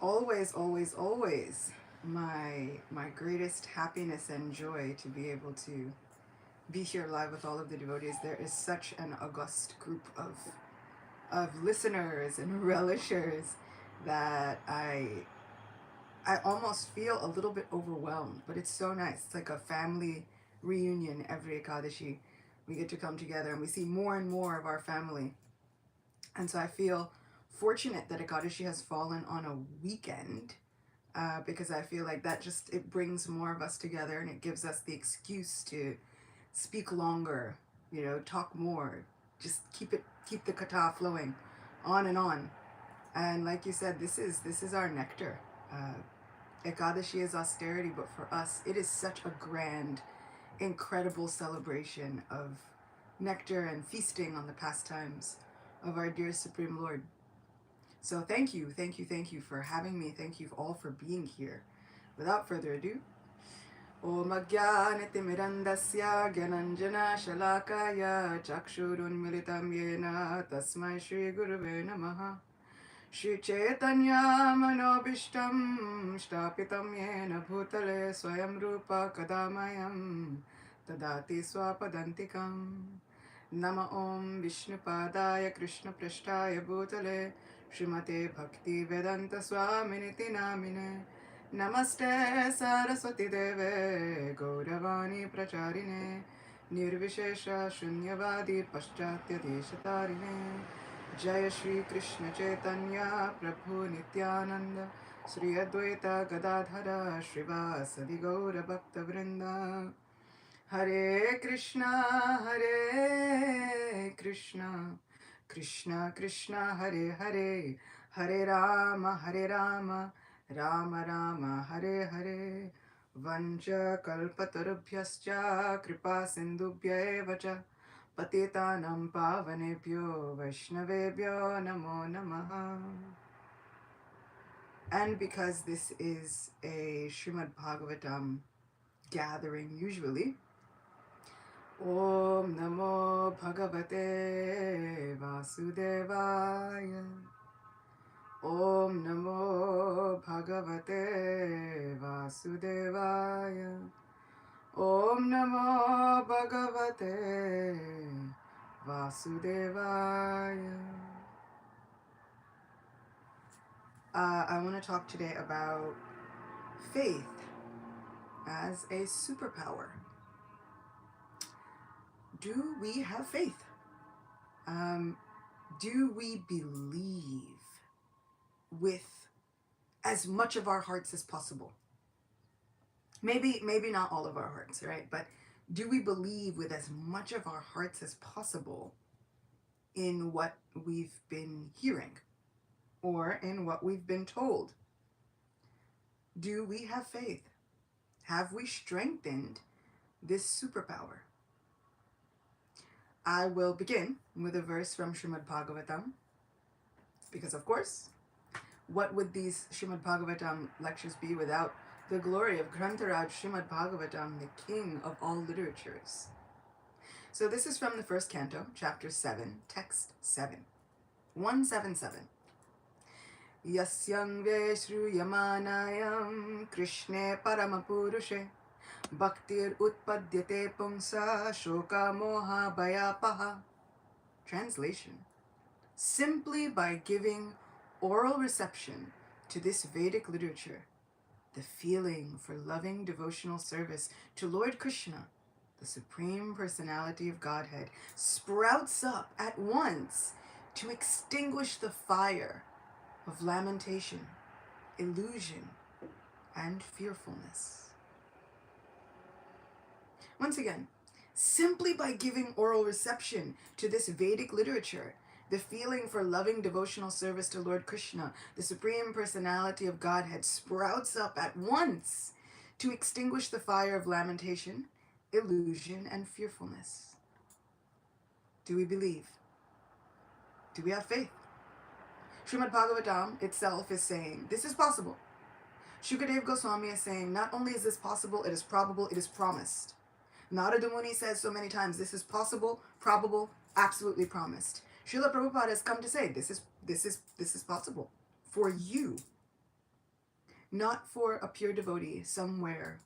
always, always, always my greatest happiness and joy to be able to be here live with all of the devotees. There is such an august group of listeners and relishers that I almost feel a little bit overwhelmed, but it's so nice. It's like a family reunion every Ekadashi. We get to come together and we see more and more of our family. And so I feel fortunate that Ekadashi has fallen on a weekend, because I feel like that just, it brings more of us together and it gives us the excuse to speak longer, talk more, just keep the kata flowing on and on. And like you said, this is our nectar. Ekadashi is austerity, but for us, it is such a grand, incredible celebration of nectar and feasting on the pastimes of our dear Supreme Lord. So thank you, thank you, thank you for having me. Thank you all for being here. Without further ado, Om Ajnanatimirandasya Gyananjana Shalakaya Chakshurunmilitam Yena Tasmai Shri Gurave Namaha Shri Chaitanya Manobishtam Shtapitam Yena Bhutale Swayam Rupa Kadamayam Tadati Swapadantikam Nama Om Vishnupadaya Krishna Prashtaya Bhutale Srimate Bhakti Vedanta Swaminiti Namine Namaste Saraswati Deve Gauravani Pracharine Nirvishesha Shunyavadi Paschatya Deshatarine Jaya Shri Krishna Chaitanya Prabhu Nityananda Sri Advaita Gadadhara Srivasadi Gaura Bhakta Vrinda Hare Krishna Krishna Krishna Hare Hare Hare Rama Rama Rama Hare Hare Vancha kalpatarubhyascha kripa sindubhya eva cha patitanam pavanebhyo vaishnavebhyo namo namaha. And because this is a Srimad Bhagavatam gathering usually, Om Namo Bhagavate Vasudevaya. Om Namo Bhagavate Vasudevaya. Om Namo Bhagavate Vasudevaya. I want to talk today about faith as a superpower. Do we have faith? Do we believe with as much of our hearts as possible? Maybe not all of our hearts, right? But do we believe with as much of our hearts as possible in what we've been hearing or in what we've been told? Do we have faith? Have we strengthened this superpower? I will begin with a verse from Srimad Bhagavatam, because of course, what would these Srimad Bhagavatam lectures be without the glory of Grantaraj Srimad Bhagavatam, the king of all literatures? So this is from the first canto, chapter 7, text 7, 177. Yasyang Vesruyamanayam Krishne Paramapurushe Bhaktir Utpadyate Pumsa Shoka Moha Bhayapaha. Translation: simply by giving oral reception to this Vedic literature, the feeling for loving devotional service to Lord Krishna, the Supreme Personality of Godhead, sprouts up at once to extinguish the fire of lamentation, illusion, and fearfulness. Once again, simply by giving oral reception to this Vedic literature, the feeling for loving devotional service to Lord Krishna, the Supreme Personality of Godhead, sprouts up at once to extinguish the fire of lamentation, illusion, and fearfulness. Do we believe? Do we have faith? Srimad Bhagavatam itself is saying this is possible. Shukadeva Goswami is saying not only is this possible, it is probable, it is promised. Narada Muni says so many times, this is possible, probable, absolutely promised. Srila Prabhupada has come to say, this is possible for you. not for a pure devotee somewhere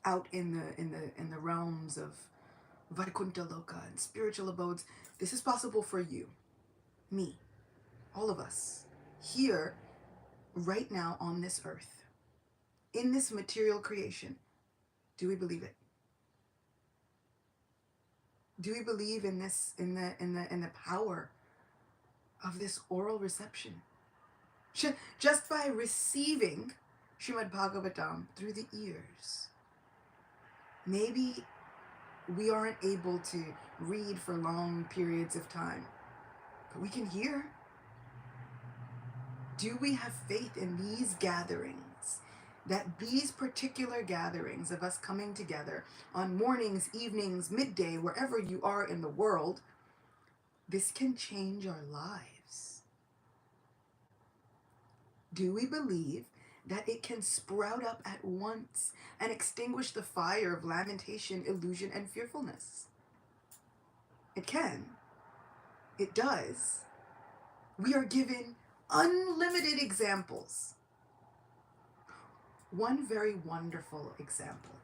out in the realms of Vaikuntha Loka and spiritual abodes. This is possible for you, me, all of us, here, right now on this earth, in this material creation. Do we believe it? Do we believe in this, in the power of this oral reception? Just by receiving Srimad Bhagavatam through the ears. Maybe we aren't able to read for long periods of time, but we can hear. Do we have faith in these gatherings? That these particular gatherings of us coming together on mornings, evenings, midday, wherever you are in the world, this can change our lives. Do we believe that it can sprout up at once and extinguish the fire of lamentation, illusion, and fearfulness? It can. It does. We are given unlimited examples. One very wonderful example,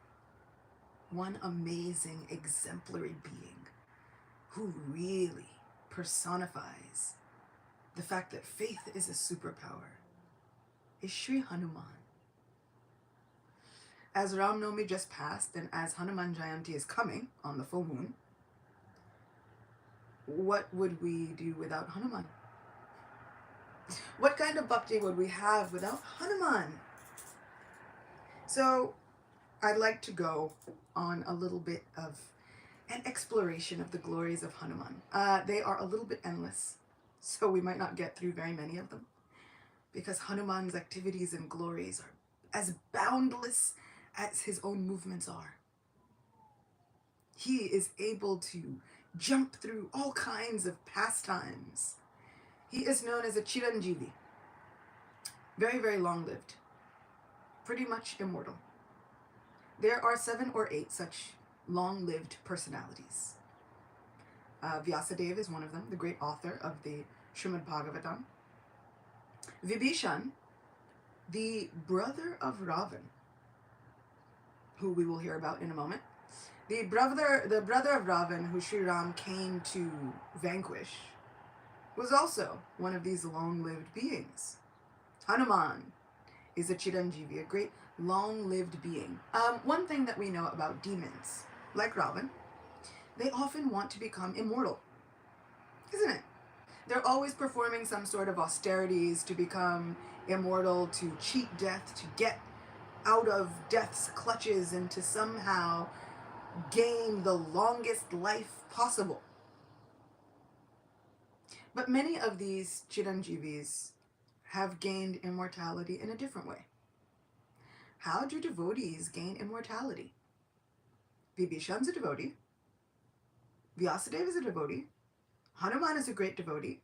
one amazing exemplary being who really personifies the fact that faith is a superpower is Sri Hanuman. As Ram Navami just passed and as Hanuman Jayanti is coming on the full moon, what would we do without Hanuman? What kind of bhakti would we have without Hanuman? So I'd like to go on a little bit of an exploration of the glories of Hanuman. They are a little bit endless, so we might not get through very many of them, because Hanuman's activities and glories are as boundless as his own movements are. He is able to jump through all kinds of pastimes. He is known as a Chiranjeevi, very, very long-lived, pretty much immortal. There are 7 or 8 such long-lived personalities. Vyasadeva is one of them, the great author of the Srimad Bhagavatam. Vibhishan, the brother of Ravan, who we will hear about in a moment. The brother of Ravan, who Sri Ram came to vanquish, was also one of these long-lived beings. Hanuman is a Chiranjeevi, a great long-lived being. One thing that we know about demons, like Ravan, they often want to become immortal, isn't it? They're always performing some sort of austerities to become immortal, to cheat death, to get out of death's clutches and to somehow gain the longest life possible. But many of these Chiranjeevis have gained immortality in a different way. How do devotees gain immortality? Vibhishan's a devotee. Vyasadeva is a devotee. Hanuman is a great devotee.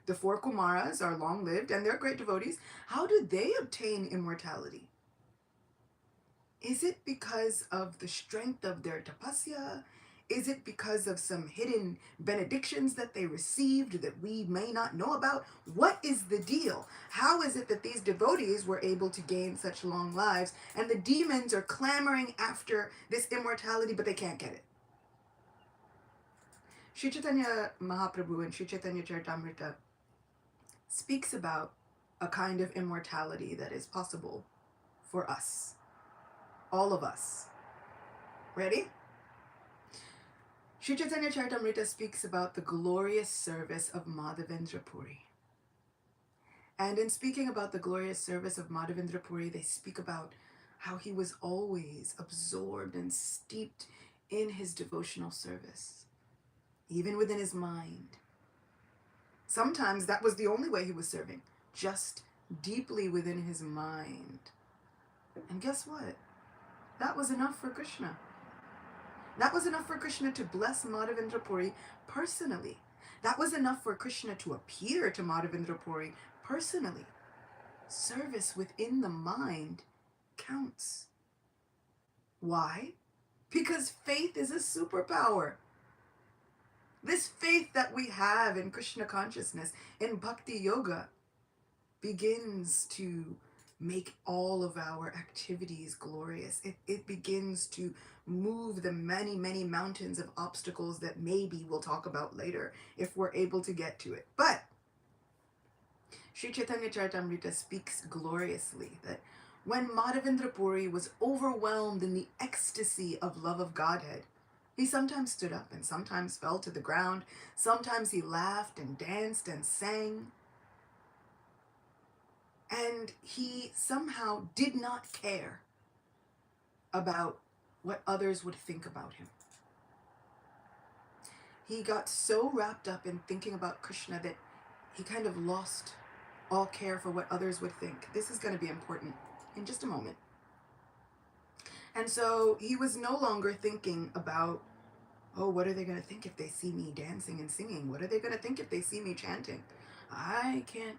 The 4 Kumaras are long-lived and they're great devotees. How do they obtain immortality? Is it because of the strength of their tapasya? Is it because of some hidden benedictions that they received that we may not know about? What is the deal? How is it that these devotees were able to gain such long lives and the demons are clamoring after this immortality but they can't get it? Sri Chaitanya Mahaprabhu and Sri Chaitanya Charitamrita speaks about a kind of immortality that is possible for us. All of us. Ready? Sri Chaitanya Charitamrita speaks about the glorious service of Madhavendra Puri. And in speaking about the glorious service of Madhavendra Puri, they speak about how he was always absorbed and steeped in his devotional service, even within his mind. Sometimes that was the only way he was serving, just deeply within his mind. And guess what? That was enough for Krishna. That was enough for Krishna to bless Madhavendra Puri personally. That was enough for Krishna to appear to Madhavendra Puri personally. Service within the mind counts. Why? Because faith is a superpower. This faith that we have in Krishna consciousness, in Bhakti Yoga, begins to make all of our activities glorious. It begins to move the many, many mountains of obstacles that maybe we'll talk about later if we're able to get to it. But Sri Chaitanya Charitamrita speaks gloriously that when Madhavendra Puri was overwhelmed in the ecstasy of love of Godhead, he sometimes stood up and sometimes fell to the ground. Sometimes he laughed and danced and sang. And he somehow did not care about what others would think about him. He got so wrapped up in thinking about Krishna that he kind of lost all care for what others would think. This is going to be important in just a moment. And so he was no longer thinking about, oh, what are they going to think if they see me dancing and singing? What are they going to think if they see me chanting? I can't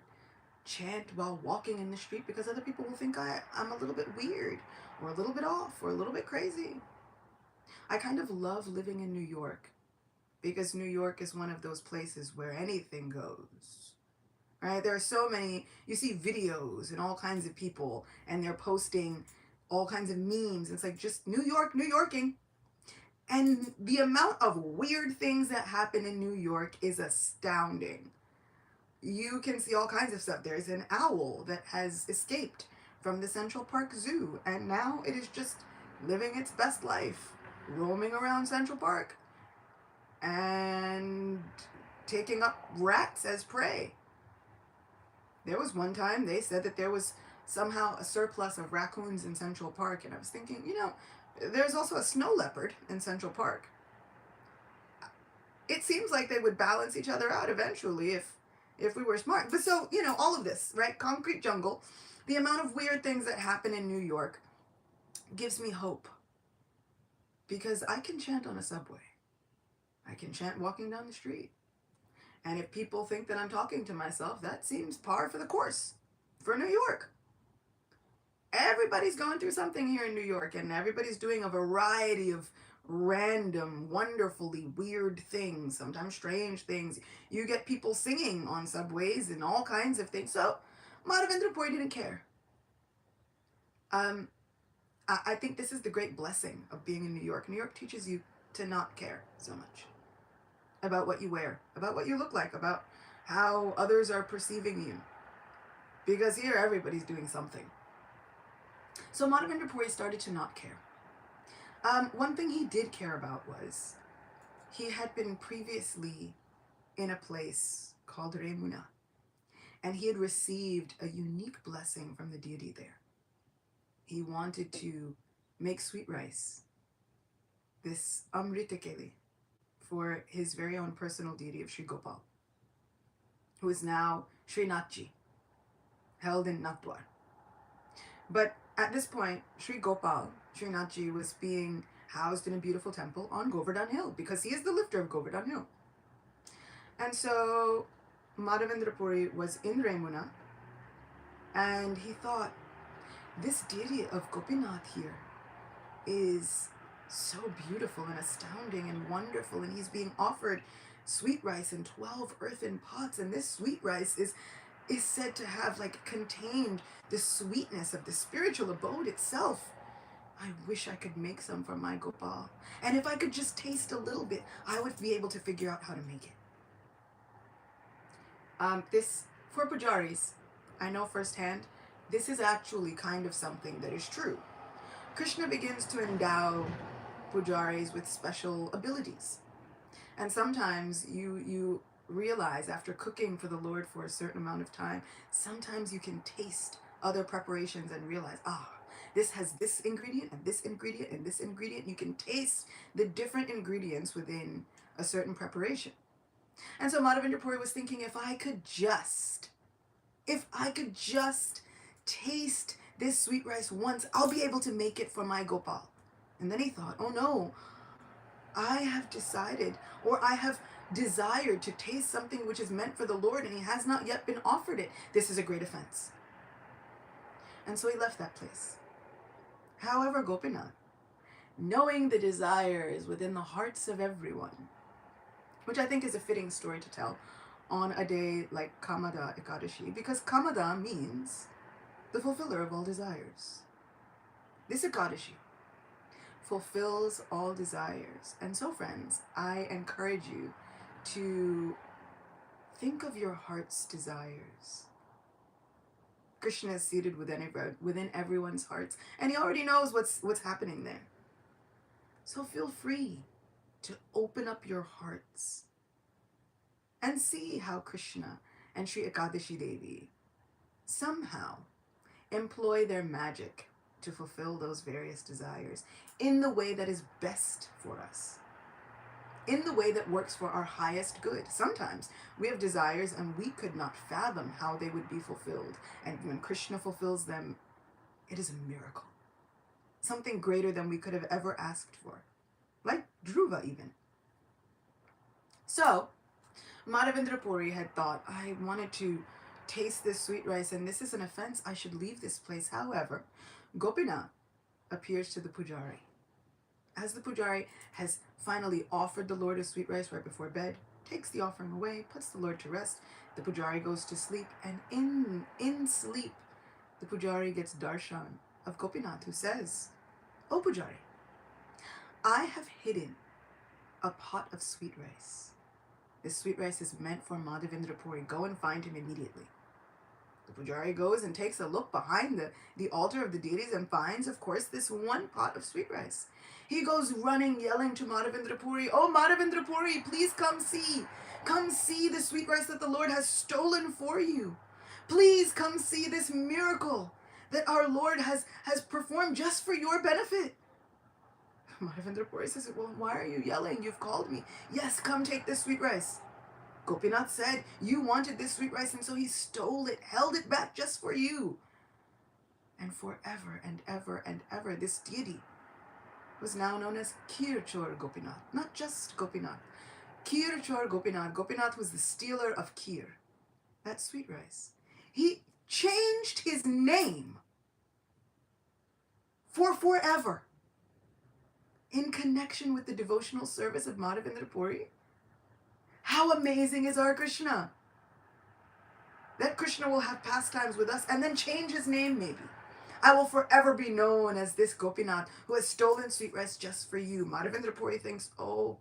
chant while walking in the street because other people will think I'm a little bit weird or a little bit off or a little bit crazy. I kind of love living in New York because New York is one of those places where anything goes. Right? There are so many, you see videos and all kinds of people and they're posting all kinds of memes. It's like just New York, New Yorking. And the amount of weird things that happen in New York is astounding. You can see all kinds of stuff. There's an owl that has escaped from the Central Park Zoo, and now it is just living its best life, roaming around Central Park and taking up rats as prey. There was one time they said that there was somehow a surplus of raccoons in Central Park, and I was thinking, there's also a snow leopard in Central Park. It seems like they would balance each other out eventually if we were smart. But so, all of this, right? Concrete jungle, the amount of weird things that happen in New York gives me hope. Because I can chant on a subway. I can chant walking down the street. And if people think that I'm talking to myself, that seems par for the course for New York. Everybody's going through something here in New York, and everybody's doing a variety of random, wonderfully weird things, sometimes strange things. You get people singing on subways and all kinds of things. So Madhavendra Puri didn't care. I think this is the great blessing of being in New York. New York teaches you to not care so much about what you wear, about what you look like, about how others are perceiving you. Because here everybody's doing something. So Madhavendra Puri started to not care. One thing he did care about was he had been previously in a place called Remuna, and he had received a unique blessing from the deity there. He wanted to make sweet rice, this amritakeli, for his very own personal deity of Sri Gopal, who is now Srinathji, held in Nathdwar. But at this point, Sri Gopal, Srinathji, was being housed in a beautiful temple on Govardhan Hill because he is the lifter of Govardhan Hill. And so Madhavendra Puri was in Remuna, and he thought, this deity of Gopinath here is so beautiful and astounding and wonderful, and he's being offered sweet rice in 12 earthen pots, and this sweet rice is said to have contained the sweetness of the spiritual abode itself. I wish I could make some for my Gopal, and if I could just taste a little bit, I would be able to figure out how to make it. This, for pujaris, I know firsthand, this is actually kind of something that is true. Krishna begins to endow pujaris with special abilities. And sometimes you realize after cooking for the Lord for a certain amount of time, sometimes you can taste other preparations and realize, this has this ingredient and this ingredient and this ingredient. You can taste the different ingredients within a certain preparation. And so Madhavendra Puri was thinking, if I could just taste this sweet rice once, I'll be able to make it for my Gopal. And then he thought, oh no, I have decided, or I have desired to taste something which is meant for the Lord, and he has not yet been offered it. This is a great offense. And so he left that place. However, Gopinath, knowing the desire is within the hearts of everyone, which I think is a fitting story to tell on a day like Kamada Ekadashi, because Kamada means the fulfiller of all desires. This Ekadashi fulfills all desires. And so, friends, I encourage you to think of your heart's desires. Krishna is seated within everyone's hearts, and he already knows what's happening there. So feel free to open up your hearts and see how Krishna and Sri Ekadashi Devi somehow employ their magic to fulfill those various desires in the way that is best for us, in the way that works for our highest good. Sometimes we have desires and we could not fathom how they would be fulfilled. And when Krishna fulfills them, it is a miracle. Something greater than we could have ever asked for. Like Dhruva even. So, Madhavendra Puri had thought, I wanted to taste this sweet rice and this is an offense. I should leave this place. However, Gopinath appears to the Pujari. As the Pujari has finally offered the Lord a sweet rice right before bed, takes the offering away, puts the Lord to rest, the Pujari goes to sleep, and in sleep, the Pujari gets darshan of Gopinath, who says, "O Pujari, I have hidden a pot of sweet rice. This sweet rice is meant for Madhavendra Puri. Go and find him immediately." The Pujari goes and takes a look behind the altar of the deities and finds, of course, this one pot of sweet rice. He goes running, yelling to Madhavendra Puri, "Oh, Madhavendra Puri, please come see. Come see the sweet rice that the Lord has stolen for you. Please come see this miracle that our Lord has performed just for your benefit." Madhavendra Puri says, "Well, why are you yelling? You've called me." "Yes, come take this sweet rice." Gopinath said, "You wanted this sweet rice, and so he stole it, held it back just for you." And forever and ever and ever, this deity was now known as Kirchor Gopinath. Not just Gopinath. Kirchor Gopinath. Gopinath was the stealer of Kir, that sweet rice. He changed his name for forever in connection with the devotional service of Madhavendra Puri. How amazing is our Krishna? That Krishna will have pastimes with us and then change his name maybe. "I will forever be known as this Gopinath who has stolen sweet rice just for you." Madhavendra Puri thinks, oh,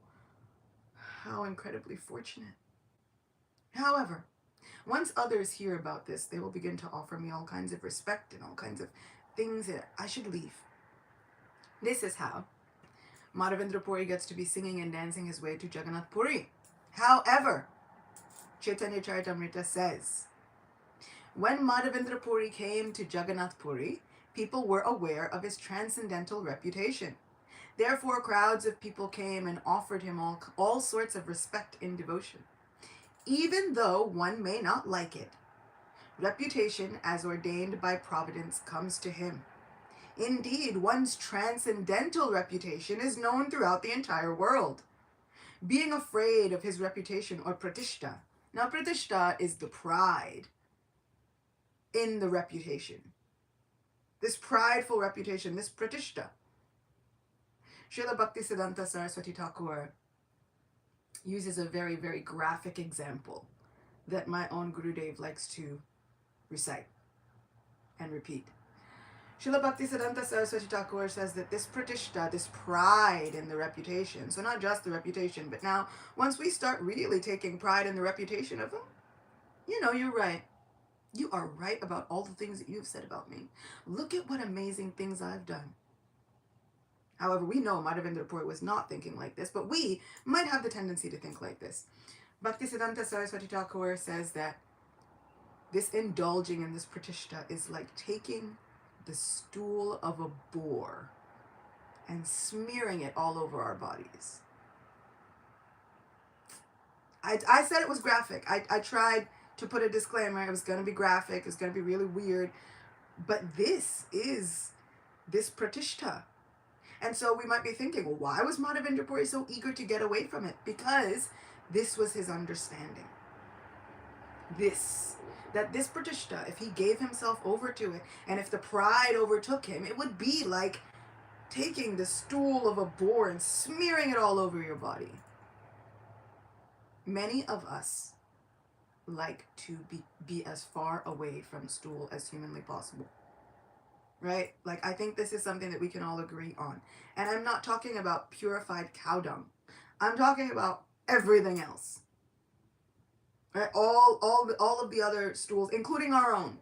how incredibly fortunate. However, once others hear about this, they will begin to offer me all kinds of respect and all kinds of things that I should leave. This is how Madhavendra Puri gets to be singing and dancing his way to Jagannath Puri. However, Chaitanya Charitamrita says, when Madhavendra Puri came to Jagannath Puri, people were aware of his transcendental reputation. Therefore, crowds of people came and offered him all sorts of respect and devotion. Even though one may not like it, reputation as ordained by Providence comes to him. Indeed, one's transcendental reputation is known throughout the entire world. Being afraid of his reputation or pratishta. Now, pratishta is the pride in the reputation. This prideful reputation, this pratishta. Srila Bhaktisiddhanta Saraswati Thakur uses a very, very graphic example that my own Gurudev likes to recite and repeat. Srila Bhaktisiddhanta Saraswati Thakur says that this pratishta, this pride in the reputation, so not just the reputation, but now once we start really taking pride in the reputation of them, you're right. You are right about all the things that you've said about me. Look at what amazing things I've done. However, we know Madhavendra Puri was not thinking like this, but we might have the tendency to think like this. Bhaktisiddhanta Saraswati Thakur says that this indulging in this pratishta is like taking the stool of a boar and smearing it all over our bodies. I said it was graphic. I tried to put a disclaimer. It was going to be graphic. It was going to be really weird. But this is this pratishta. And so we might be thinking, well, why was Madhavendra Puri so eager to get away from it? Because this was his understanding. That this pratishta, if he gave himself over to it, and if the pride overtook him, it would be like taking the stool of a boar and smearing it all over your body. Many of us like to be as far away from stool as humanly possible. right? Like, I think this is something that we can all agree on. And I'm not talking about purified cow dung. I'm talking about everything else, right? All of the other stools, including our own,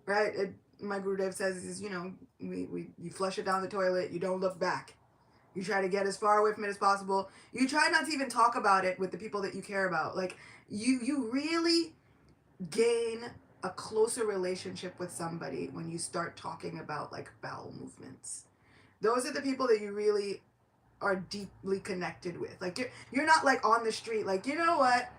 right? My Gurudev says is, you know, you flush it down the toilet, you don't look back. You try to get as far away from it as possible. You try not to even talk about it with the people that you care about. Like, you really gain a closer relationship with somebody when you start talking about like bowel movements. Those are the people that you really are deeply connected with. Like, you're not like on the street like, you know what,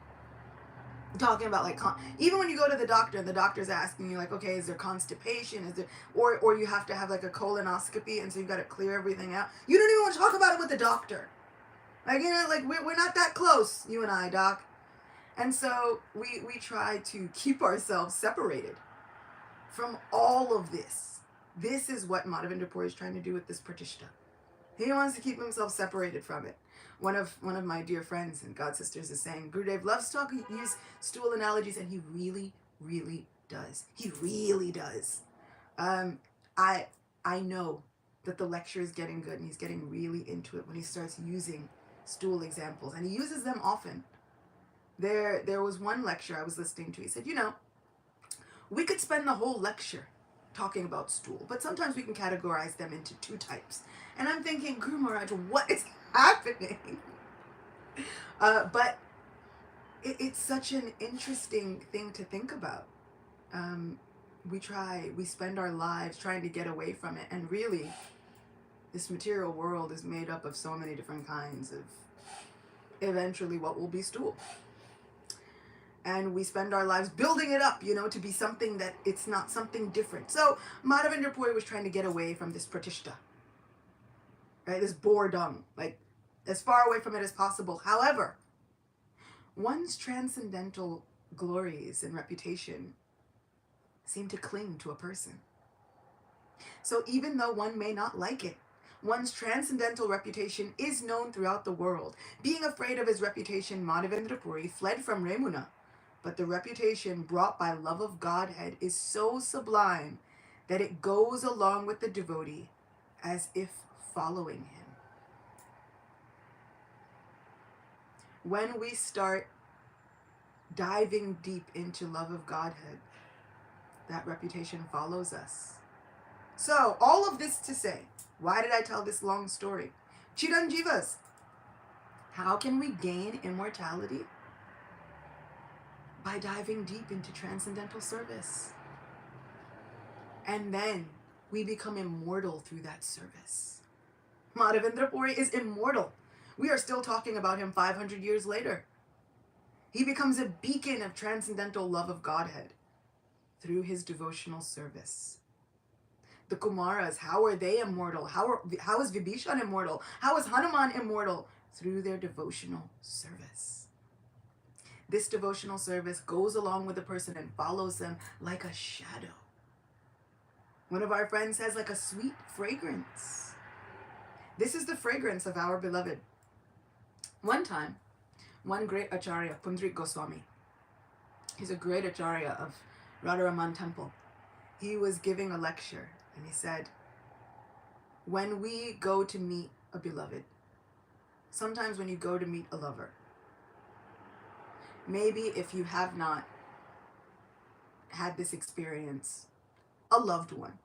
talking about like even when you go to the doctor and the doctor's asking you like, okay, is there constipation, is there, or you have to have like a colonoscopy and so you've got to clear everything out. You don't even want to talk about it with the doctor. Like, you know, like we're not that close, you and I, doc. And so we try to keep ourselves separated from all of this. This is what Madhavendra Puri is trying to do with this Pratishta. He wants to keep himself separated from it. One of my dear friends and god sisters is saying, Gurudev loves to use stool analogies, and he really, really does. He really does. I know that the lecture is getting good, and he's getting really into it when he starts using stool examples, and he uses them often. There was one lecture I was listening to. He said, you know, we could spend the whole lecture talking about stool, but sometimes we can categorize them into two types. And I'm thinking, Guru Maharaj, what is happening? But it's such an interesting thing to think about. We spend our lives trying to get away from it, and really, this material world is made up of so many different kinds of eventually what will be stool. And we spend our lives building it up, you know, to be something that it's not, something different. So Madhavendra Puri was trying to get away from this pratishta, right? This boar dung, like as far away from it as possible. However, one's transcendental glories and reputation seem to cling to a person. So even though one may not like it, one's transcendental reputation is known throughout the world. Being afraid of his reputation, Madhavendra Puri fled from Remuna. But the reputation brought by love of Godhead is so sublime that it goes along with the devotee as if following him. When we start diving deep into love of Godhead, that reputation follows us. So, all of this to say, why did I tell this long story? Chiranjivas, how can we gain immortality? By diving deep into transcendental service. And then we become immortal through that service. Madhavendra Puri is immortal. We are still talking about him 500 years later. He becomes a beacon of transcendental love of Godhead through his devotional service. The Kumaras, how are they immortal? How is Vibhishan immortal? How is Hanuman immortal? Through their devotional service. This devotional service goes along with the person and follows them like a shadow. One of our friends says, like a sweet fragrance. This is the fragrance of our beloved. One time, one great Acharya, Pundrik Goswami, he's a great Acharya of Radharaman Temple. He was giving a lecture and he said, when we go to meet a beloved, sometimes when you go to meet a lover, maybe if you have not had this experience, a loved one,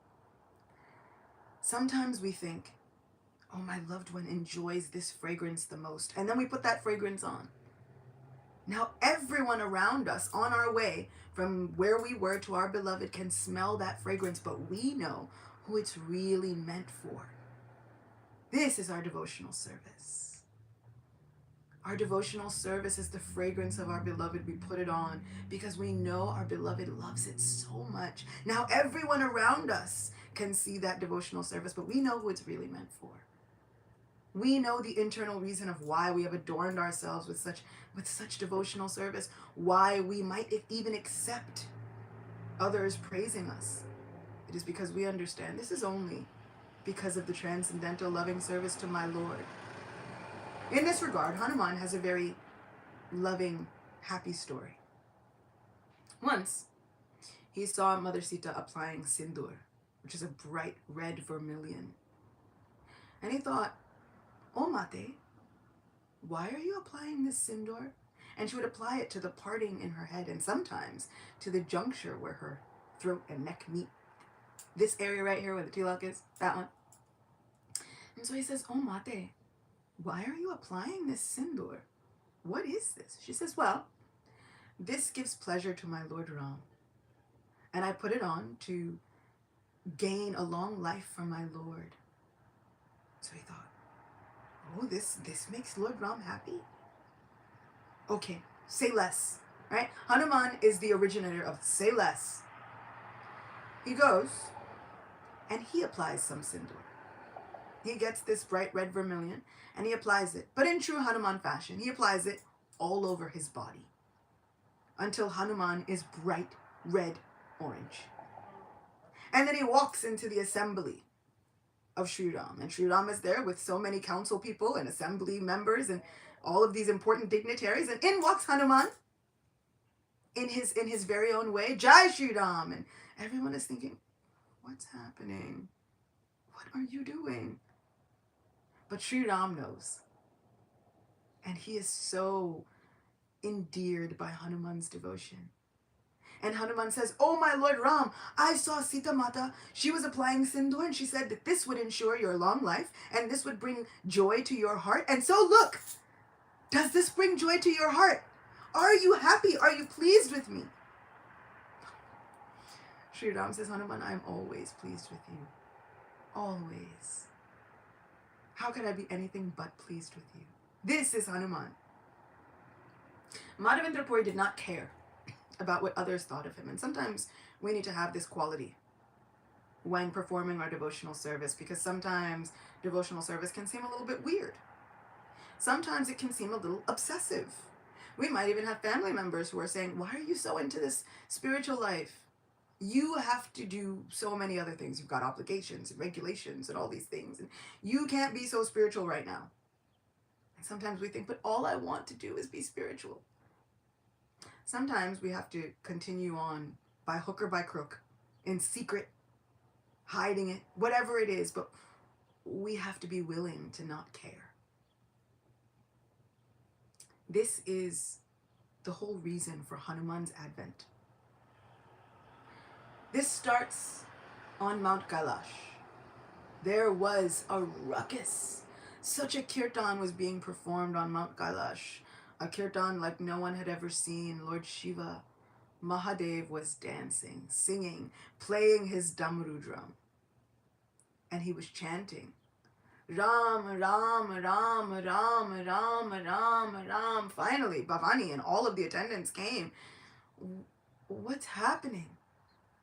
sometimes we think, oh, my loved one enjoys this fragrance the most. And then we put that fragrance on. Now everyone around us on our way from where we were to our beloved can smell that fragrance, but we know who it's really meant for. This is our devotional service. Our devotional service is the fragrance of our beloved. We put it on because we know our beloved loves it so much. Now everyone around us can see that devotional service, but we know who it's really meant for. We know the internal reason of why we have adorned ourselves with such devotional service, why we might even accept others praising us. It is because we understand this is only because of the transcendental loving service to my Lord. In this regard, Hanuman has a very loving, happy story. Once, he saw Mother Sita applying sindoor which is a bright red vermilion. And he thought, "Oh, Mate, why are you applying this sindoor?" And she would apply it to the parting in her head and sometimes to the juncture where her throat and neck meet. This area right here where the tilak is, that one. And so he says, "Oh, Mate, why are you applying this sindoor? What is this?" She says, "Well, this gives pleasure to my Lord Ram, and I put it on to gain a long life for my Lord." So he thought, "Oh, this makes Lord Ram happy? Okay, say less." Right? Hanuman is the originator of say less. He goes and he applies some sindoor. He gets this bright red vermilion and he applies it. But in true Hanuman fashion, he applies it all over his body until Hanuman is bright red orange. And then he walks into the assembly of Sri Ram. And Sri Ram is there with so many council people and assembly members and all of these important dignitaries. And in walks Hanuman in his very own way. Jai Sri Ram. And everyone is thinking, what's happening? What are you doing? But Sri Ram knows. And he is so endeared by Hanuman's devotion. And Hanuman says, "Oh, my Lord Ram, I saw Sita Mata. She was applying sindoor and she said that this would ensure your long life and this would bring joy to your heart. And so look, does this bring joy to your heart? Are you happy? Are you pleased with me?" Sri Ram says, "Hanuman, I am always pleased with you. Always. How could I be anything but pleased with you?" This is Hanuman. Madhavendra Puri did not care about what others thought of him. And sometimes we need to have this quality when performing our devotional service, because sometimes devotional service can seem a little bit weird. Sometimes it can seem a little obsessive. We might even have family members who are saying, "Why are you so into this spiritual life? You have to do so many other things. You've got obligations and regulations and all these things. And you can't be so spiritual right now." And sometimes we think, but all I want to do is be spiritual. Sometimes we have to continue on by hook or by crook, in secret, hiding it, whatever it is, but we have to be willing to not care. This is the whole reason for Hanuman's advent. This starts on Mount Kailash. There was a ruckus. Such a kirtan was being performed on Mount Kailash. A kirtan like no one had ever seen. Lord Shiva, Mahadev, was dancing, singing, playing his damru drum. And he was chanting, "Ram, Ram, Ram, Ram, Ram, Ram, Ram." Finally, Bhavani and all of the attendants came. "What's happening?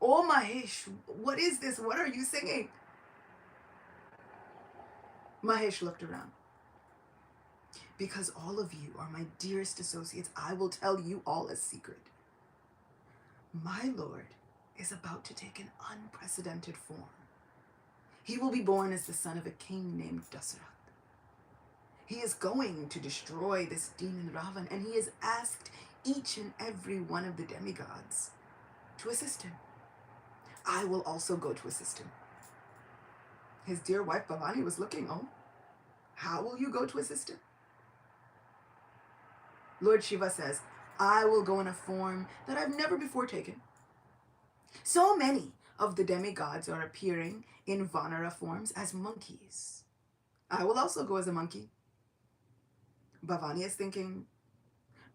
Oh, Mahesh, what is this? What are you singing?" Mahesh looked around. "Because all of you are my dearest associates, I will tell you all a secret. My Lord is about to take an unprecedented form. He will be born as the son of a king named Dasarath. He is going to destroy this demon Ravan, and he has asked each and every one of the demigods to assist him. I will also go to assist him." His dear wife Bhavani was looking, "Oh, how will you go to assist him?" Lord Shiva says, "I will go in a form that I've never before taken. So many of the demigods are appearing in Vanara forms as monkeys. I will also go as a monkey." Bhavani is thinking,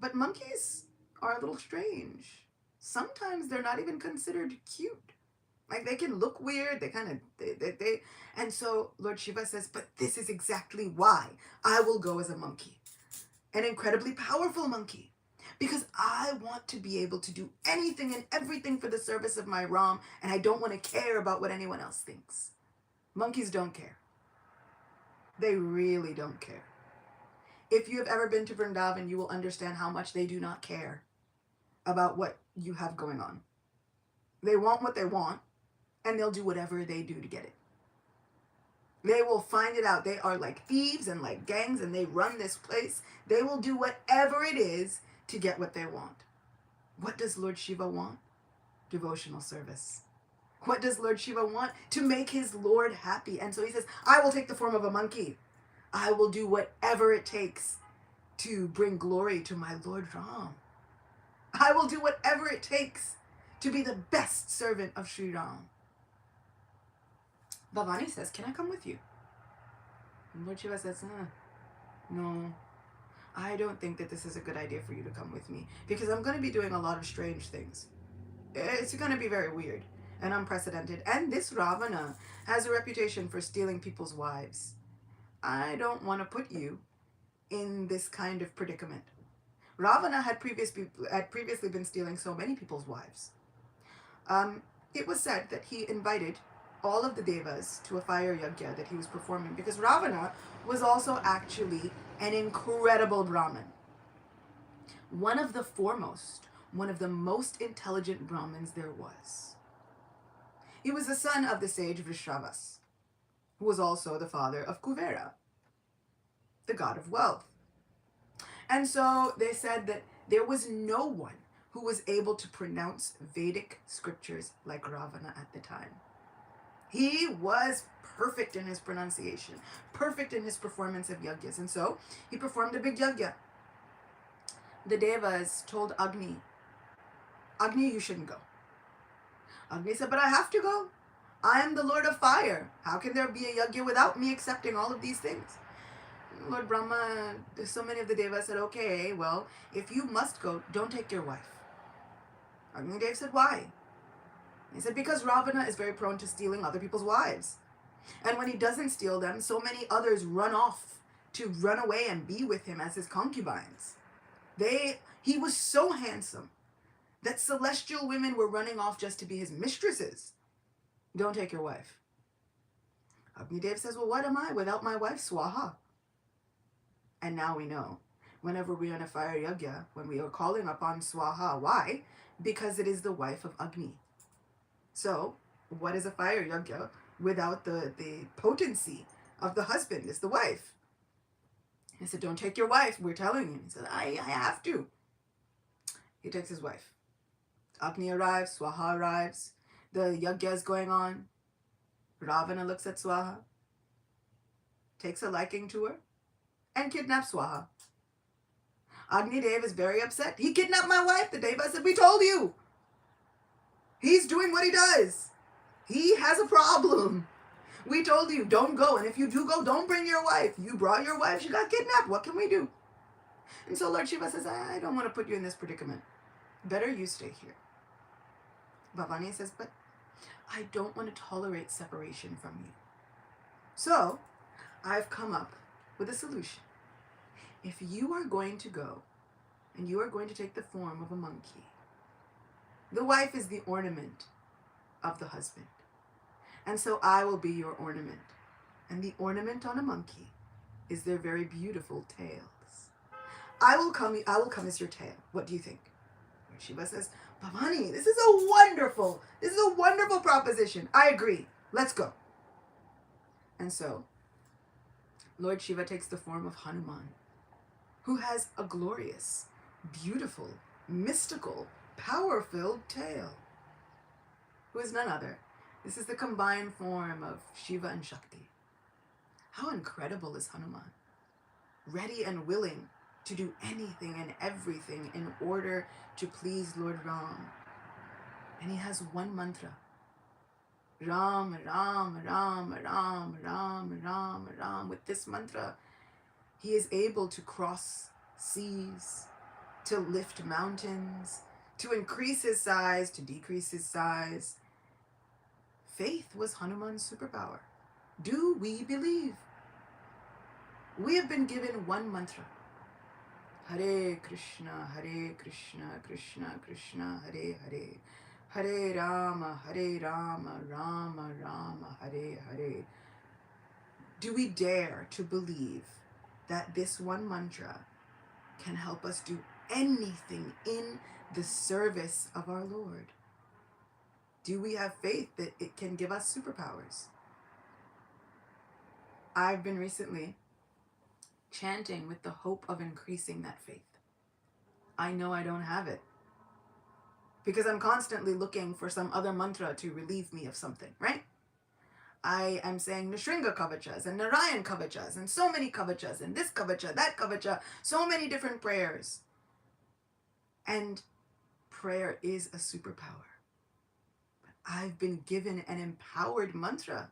but monkeys are a little strange. Sometimes they're not even considered cute. Like, they can look weird, and so Lord Shiva says, "But this is exactly why I will go as a monkey. An incredibly powerful monkey. Because I want to be able to do anything and everything for the service of my Ram, and I don't want to care about what anyone else thinks." Monkeys don't care. They really don't care. If you have ever been to Vrindavan, you will understand how much they do not care about what you have going on. They want what they want, and they'll do whatever they do to get it. They will find it out. They are like thieves and like gangs, and they run this place. They will do whatever it is to get what they want. What does Lord Shiva want? Devotional service. What does Lord Shiva want? To make his Lord happy. And so he says, I will take the form of a monkey. I will do whatever it takes to bring glory to my Lord Ram. I will do whatever it takes to be the best servant of Sri Ram. Bhavani says, can I come with you? And Lord Shiva says, no, I don't think that this is a good idea for you to come with me, because I'm going to be doing a lot of strange things. It's going to be very weird and unprecedented. And this Ravana has a reputation for stealing people's wives. I don't want to put you in this kind of predicament. Ravana had previously been stealing so many people's wives. It was said that he invited all of the devas to a fire yajna that he was performing, because Ravana was also actually an incredible Brahmin. One of the foremost, one of the most intelligent Brahmins there was. He was the son of the sage Vrishravas, who was also the father of Kuvera, the god of wealth. And so they said that there was no one who was able to pronounce Vedic scriptures like Ravana at the time. He was perfect in his pronunciation, perfect in his performance of yajnas. And so he performed a big yajna. The devas told Agni, you shouldn't go. Agni said, but I have to go. I am the Lord of Fire. How can there be a yajna without me accepting all of these things? Lord Brahma, so many of the devas said, okay, well, if you must go, don't take your wife. Agni Dev said, why? He said, because Ravana is very prone to stealing other people's wives. And when he doesn't steal them, so many others run off to run away and be with him as his concubines. He was so handsome that celestial women were running off just to be his mistresses. Don't take your wife. Agni Dev says, well, what am I without my wife, Swaha? And now we know, whenever we are in a fire yajna, when we are calling upon Swaha, why? Because it is the wife of Agni. So, what is a fire yajna without the potency of the husband? Is the wife. He said, don't take your wife, we're telling you. He said, I have to. He takes his wife. Agni arrives, Swaha arrives, the yajna is going on. Ravana looks at Swaha, takes a liking to her, and kidnaps Swaha. Agni Dev is very upset. He kidnapped my wife. The Deva said, we told you. He's doing what he does. He has a problem. We told you, don't go. And if you do go, don't bring your wife. You brought your wife. She got kidnapped. What can we do? And so Lord Shiva says, I don't want to put you in this predicament. Better you stay here. Bhavani says, but I don't want to tolerate separation from you. So I've come up with a solution. If you are going to go and you are going to take the form of a monkey, the wife is the ornament of the husband. And so I will be your ornament. And the ornament on a monkey is their very beautiful tails. I will come as your tail. What do you think? Shiva says, Bhavani, this is a wonderful proposition. I agree. Let's go. And so Lord Shiva takes the form of Hanuman, who has a glorious, beautiful, mystical, power-filled tail, who is none other. This is the combined form of Shiva and Shakti. How incredible is Hanuman? Ready and willing to do anything and everything in order to please Lord Ram. And he has one mantra. Ram, Ram, Ram, Ram, Ram, Ram, Ram. With this mantra, he is able to cross seas, to lift mountains, to increase his size, to decrease his size. Faith was Hanuman's superpower. Do we believe? We have been given one mantra. Hare Krishna, Krishna Krishna, Hare Hare. Hare Rama, Rama Rama, Hare Hare. Do we dare to believe that this one mantra can help us do anything in the service of our Lord? Do we have faith that it can give us superpowers? I've been recently chanting with the hope of increasing that faith. I know I don't have it. because I'm constantly looking for some other mantra to relieve me of something, right? I am saying Nishringa Kavachas and Narayan Kavachas and so many Kavachas and this Kavacha, that Kavacha, so many different prayers. And prayer is a superpower. I've been given an empowered mantra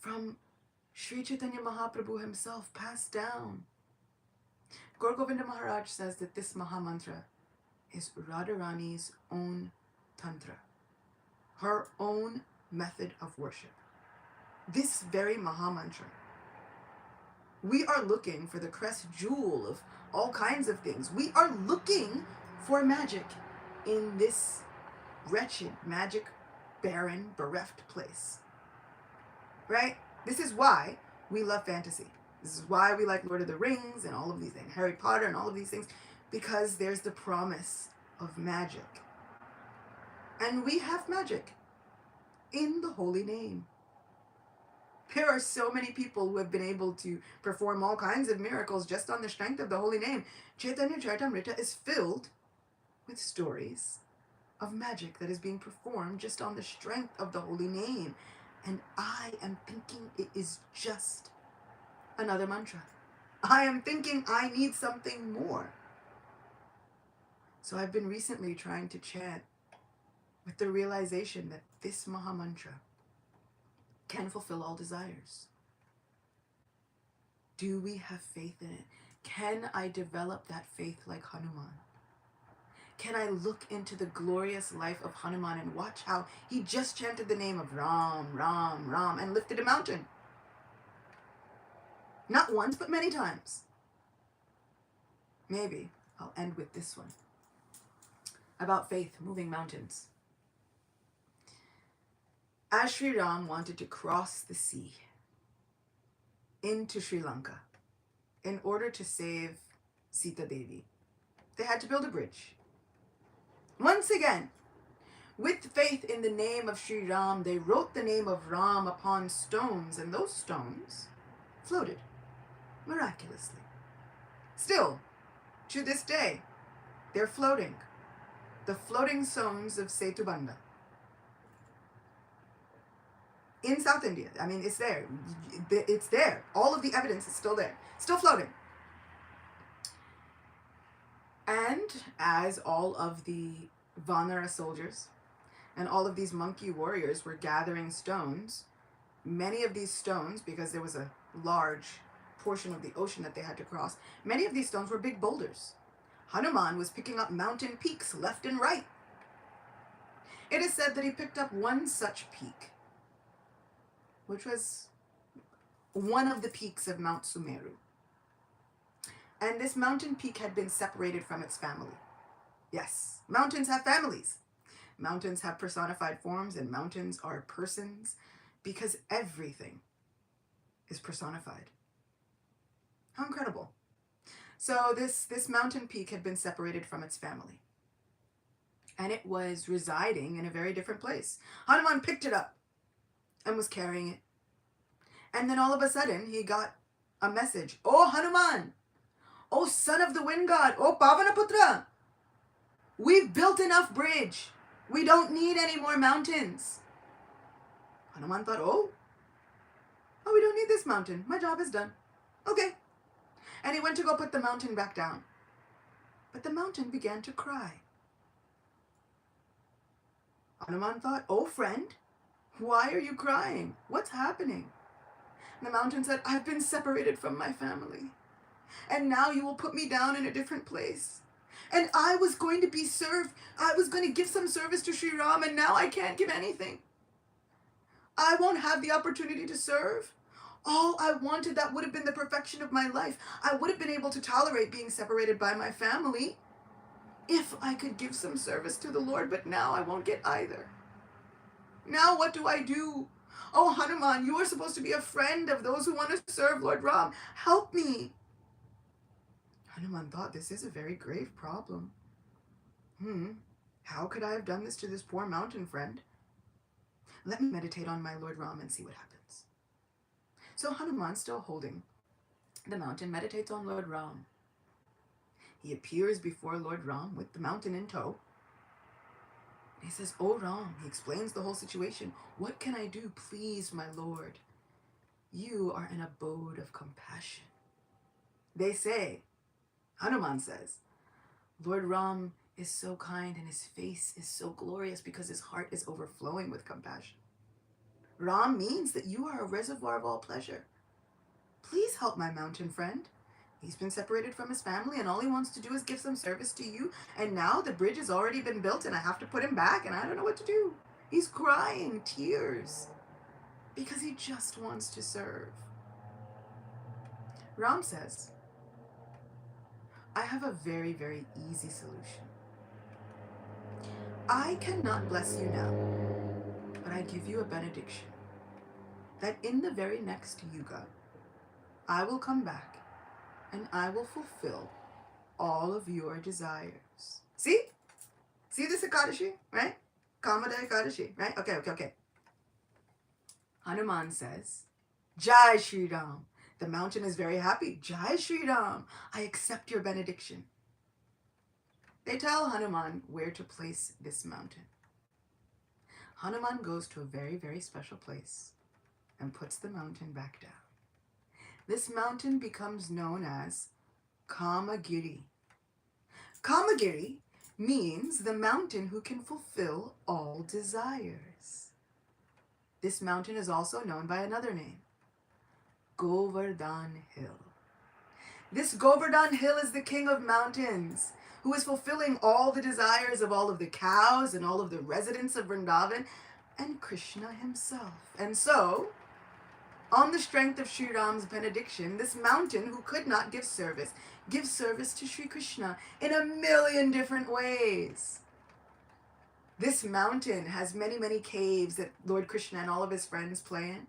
from Sri Chaitanya Mahaprabhu himself, passed down. Gaur Govinda Maharaj says that this Maha Mantra is Radharani's own tantra, her own method of worship. This very Maha Mantra. We are looking for the crest jewel of all kinds of things. We are looking for magic in this wretched, magic, barren, bereft place. Right? This is why we love fantasy. This is why we like Lord of the Rings and all of these things, Harry Potter and all of these things, because there's the promise of magic. And we have magic in the holy name. There are so many people who have been able to perform all kinds of miracles just on the strength of the holy name. Chaitanya Charitamrita is filled with stories of magic that is being performed just on the strength of the holy name. And I am thinking it is just another mantra. I am thinking I need something more. So I've been recently trying to chant with the realization that this Maha Mantra can fulfill all desires. Do we have faith in it? Can I develop that faith like Hanuman? Can I look into the glorious life of Hanuman and watch how he just chanted the name of Ram, Ram, Ram, and lifted a mountain? Not once, but many times. Maybe I'll end with this one about faith moving mountains. As Sri Ram wanted to cross the sea into Sri Lanka in order to save Sita Devi, they had to build a bridge. Once again, with faith in the name of Sri Ram, they wrote the name of Ram upon stones, and those stones floated miraculously. Still, to this day, they're floating. The floating stones of Setubanda. In South India. I mean, it's there. It's there. All of the evidence is still there. Still floating. And as all of the Vanara soldiers and all of these monkey warriors were gathering stones, many of these stones, because there was a large portion of the ocean that they had to cross, many of these stones were big boulders. Hanuman was picking up mountain peaks left and right. It is said that he picked up one such peak, which was one of the peaks of Mount Sumeru. And this mountain peak had been separated from its family. Yes, mountains have families. Mountains have personified forms, and mountains are persons, because everything is personified. How incredible. So this mountain peak had been separated from its family. And it was residing in a very different place. Hanuman picked it up and was carrying it. And then all of a sudden, he got a message. Oh, Hanuman! Oh, son of the wind god! Oh, Pavanaputra! We've built enough bridge. We don't need any more mountains. Hanuman thought, oh, we don't need this mountain. My job is done. Okay. And he went to go put the mountain back down. But the mountain began to cry. Hanuman thought, oh, friend, why are you crying? What's happening? And the mountain said, I've been separated from my family. And now you will put me down in a different place. And I was going to be served. I was going to give some service to Sri Ram, and now I can't give anything. I won't have the opportunity to serve. All I wanted, that would have been the perfection of my life. I would have been able to tolerate being separated by my family if I could give some service to the Lord, but now I won't get either. Now what do I do? Oh, Hanuman, you are supposed to be a friend of those who want to serve Lord Ram. Help me. Hanuman thought, this is a very grave problem. How could I have done this to this poor mountain friend? Let me meditate on my Lord Ram and see what happens. So Hanuman, still holding the mountain, meditates on Lord Ram. He appears before Lord Ram with the mountain in tow. He says, "Oh Ram," he explains the whole situation. "What can I do? Please, my lord. You are an abode of compassion." They say, Hanuman says, Lord Ram is so kind and his face is so glorious because his heart is overflowing with compassion. Ram means that you are a reservoir of all pleasure. Please help my mountain friend. He's been separated from his family and all he wants to do is give some service to you. And now the bridge has already been built and I have to put him back and I don't know what to do. He's crying tears because he just wants to serve. Ram says, I have a very, very easy solution. I cannot bless you now, but I give you a benediction that in the very next yuga, I will come back and I will fulfill all of your desires. See? See this Ekadashi, right? Kamada Ekadashi, right? Okay. Hanuman says, Jai Shri Ram. The mountain is very happy. Jai Shri Ram. I accept your benediction. They tell Hanuman where to place this mountain. Hanuman goes to a very, very special place and puts the mountain back down. This mountain becomes known as Kamagiri. Kamagiri means the mountain who can fulfill all desires. This mountain is also known by another name, Govardhan Hill. This Govardhan Hill is the king of mountains, who is fulfilling all the desires of all of the cows and all of the residents of Vrindavan and Krishna himself. And so, on the strength of Sri Ram's benediction, this mountain, who could not give service, gives service to Sri Krishna in a million different ways. This mountain has many, many caves that Lord Krishna and all of his friends play in.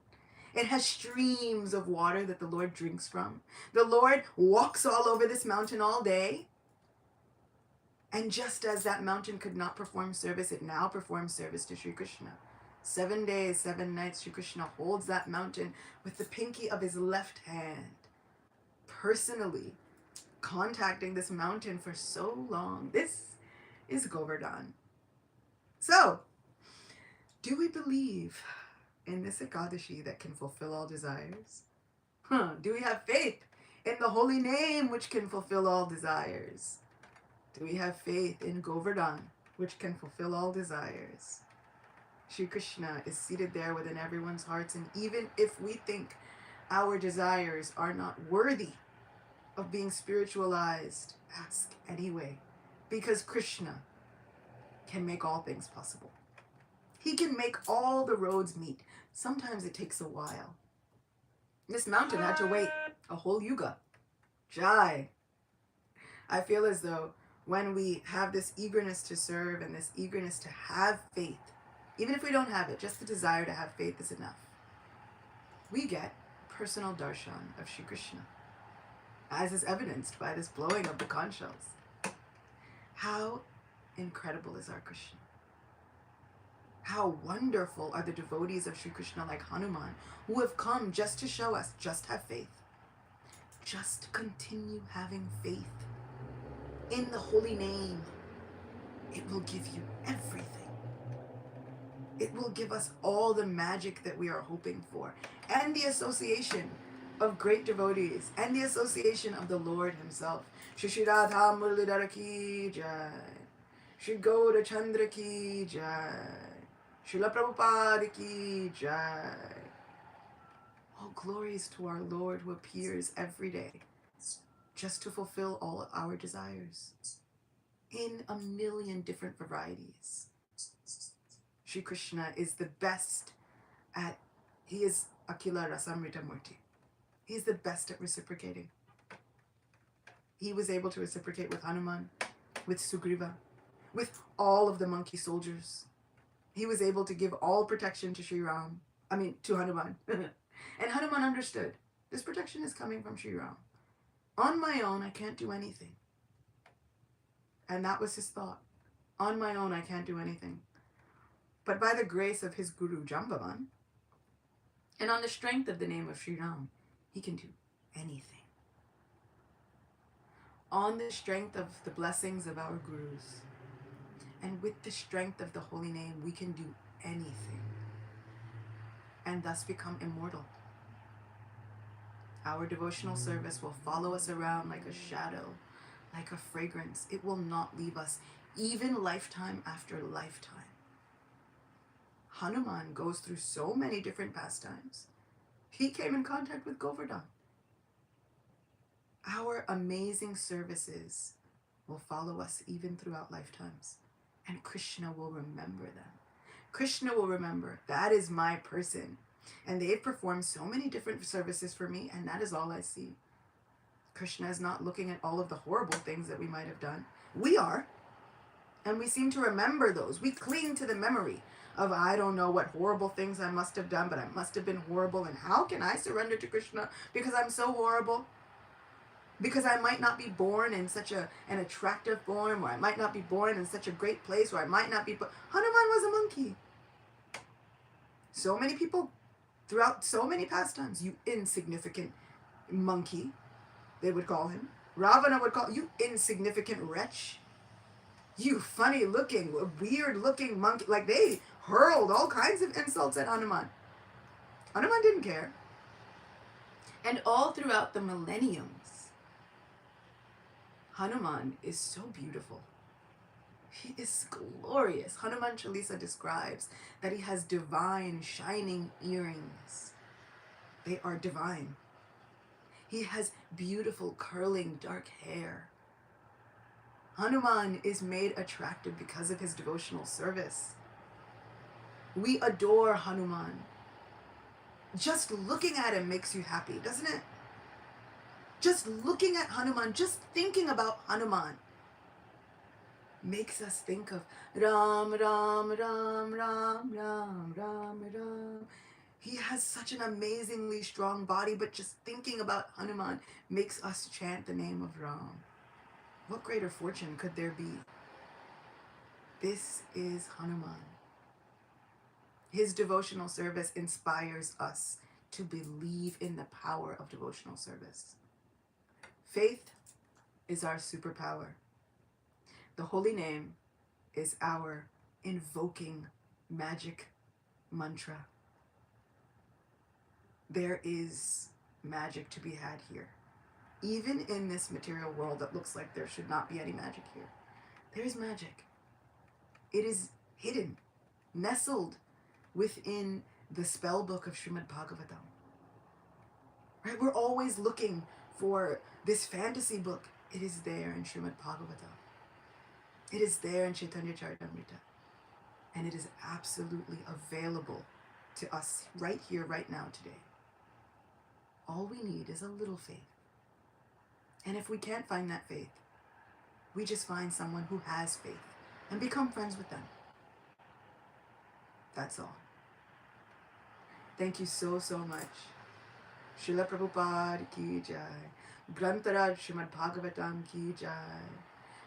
It has streams of water that the Lord drinks from. The Lord walks all over this mountain all day. And just as that mountain could not perform service, it now performs service to Sri Krishna. 7 days, 7 nights, Sri Krishna holds that mountain with the pinky of his left hand, personally contacting this mountain for so long. This is Govardhan. So, do we believe in this Ekadashi that can fulfill all desires? Do we have faith in the holy name which can fulfill all desires? Do we have faith in Govardhan, which can fulfill all desires? Shri Krishna is seated there within everyone's hearts, and even if we think our desires are not worthy of being spiritualized, ask anyway, because Krishna can make all things possible. He can make all the roads meet. Sometimes it takes a while. This mountain had to wait a whole yuga. Jai. I feel as though when we have this eagerness to serve and this eagerness to have faith, even if we don't have it, just the desire to have faith is enough. We get personal darshan of Shri Krishna, as is evidenced by this blowing of the conch shells. How incredible is our Krishna? How wonderful are the devotees of Shri Krishna like Hanuman, who have come just to show us, just have faith. Just continue having faith in the holy name. It will give you everything. It will give us all the magic that we are hoping for, and the association of great devotees, and the association of the Lord himself. Shri Shri Radha Murlidhara ki jai. Shri Gaura Chandra ki jai. Srila Prabhupada ki jai. All glories to our Lord who appears every day just to fulfill all our desires in a million different varieties. Shri Krishna is the best at, he is Akila Rasamrita Murti. He's the best at reciprocating. He was able to reciprocate with Hanuman, with Sugriva, with all of the monkey soldiers. He was able to give all protection to to Hanuman. And Hanuman understood, this protection is coming from Sri Ram. On my own, I can't do anything. And that was his thought. On my own, I can't do anything. But by the grace of his guru Jambavan, and on the strength of the name of Sri Ram, he can do anything. On the strength of the blessings of our gurus, And with the strength of the holy name, we can do anything and thus become immortal. Our devotional service will follow us around like a shadow, like a fragrance. It will not leave us, even lifetime after lifetime. Hanuman goes through so many different pastimes. He came in contact with Govardhan. Our amazing services will follow us even throughout lifetimes. And Krishna will remember them. Krishna will remember, that is my person. And they've performed so many different services for me, and that is all I see. Krishna is not looking at all of the horrible things that we might have done. We are. And we seem to remember those. We cling to the memory of, I don't know what horrible things I must have done, but I must have been horrible. And how can I surrender to Krishna because I'm so horrible? Because I might not be born in such an attractive form, or I might not be born in such a great place, or I might not be... Hanuman was a monkey. So many people throughout so many pastimes, you insignificant monkey, they would call him. Ravana would call, you insignificant wretch. You funny looking, weird looking monkey. Like, they hurled all kinds of insults at Hanuman. Hanuman didn't care. And all throughout the millenniums, Hanuman is so beautiful. He is glorious. Hanuman Chalisa describes that he has divine shining earrings. They are divine. He has beautiful curling dark hair. Hanuman is made attractive because of his devotional service. We adore Hanuman. Just looking at him makes you happy, doesn't it? Just looking at Hanuman, just thinking about Hanuman makes us think of Ram, Ram, Ram, Ram, Ram, Ram, Ram. He has such an amazingly strong body, but just thinking about Hanuman makes us chant the name of Ram. What greater fortune could there be? This is Hanuman. His devotional service inspires us to believe in the power of devotional service. Faith is our superpower. The holy name is our invoking magic mantra. There is magic to be had here. Even in this material world that looks like there should not be any magic here, there is magic. It is hidden, nestled within the spell book of Srimad Bhagavatam. Right? We're always looking for this fantasy book. It is there in Srimad Bhagavatam. It is there in Chaitanya Charitamrita. And it is absolutely available to us right here, right now, today. All we need is a little faith. And if we can't find that faith, we just find someone who has faith and become friends with them. That's all. Thank you so, so much. Srila Prabhupada ki jai. Grantaraj Srimad Bhagavatam ki jai.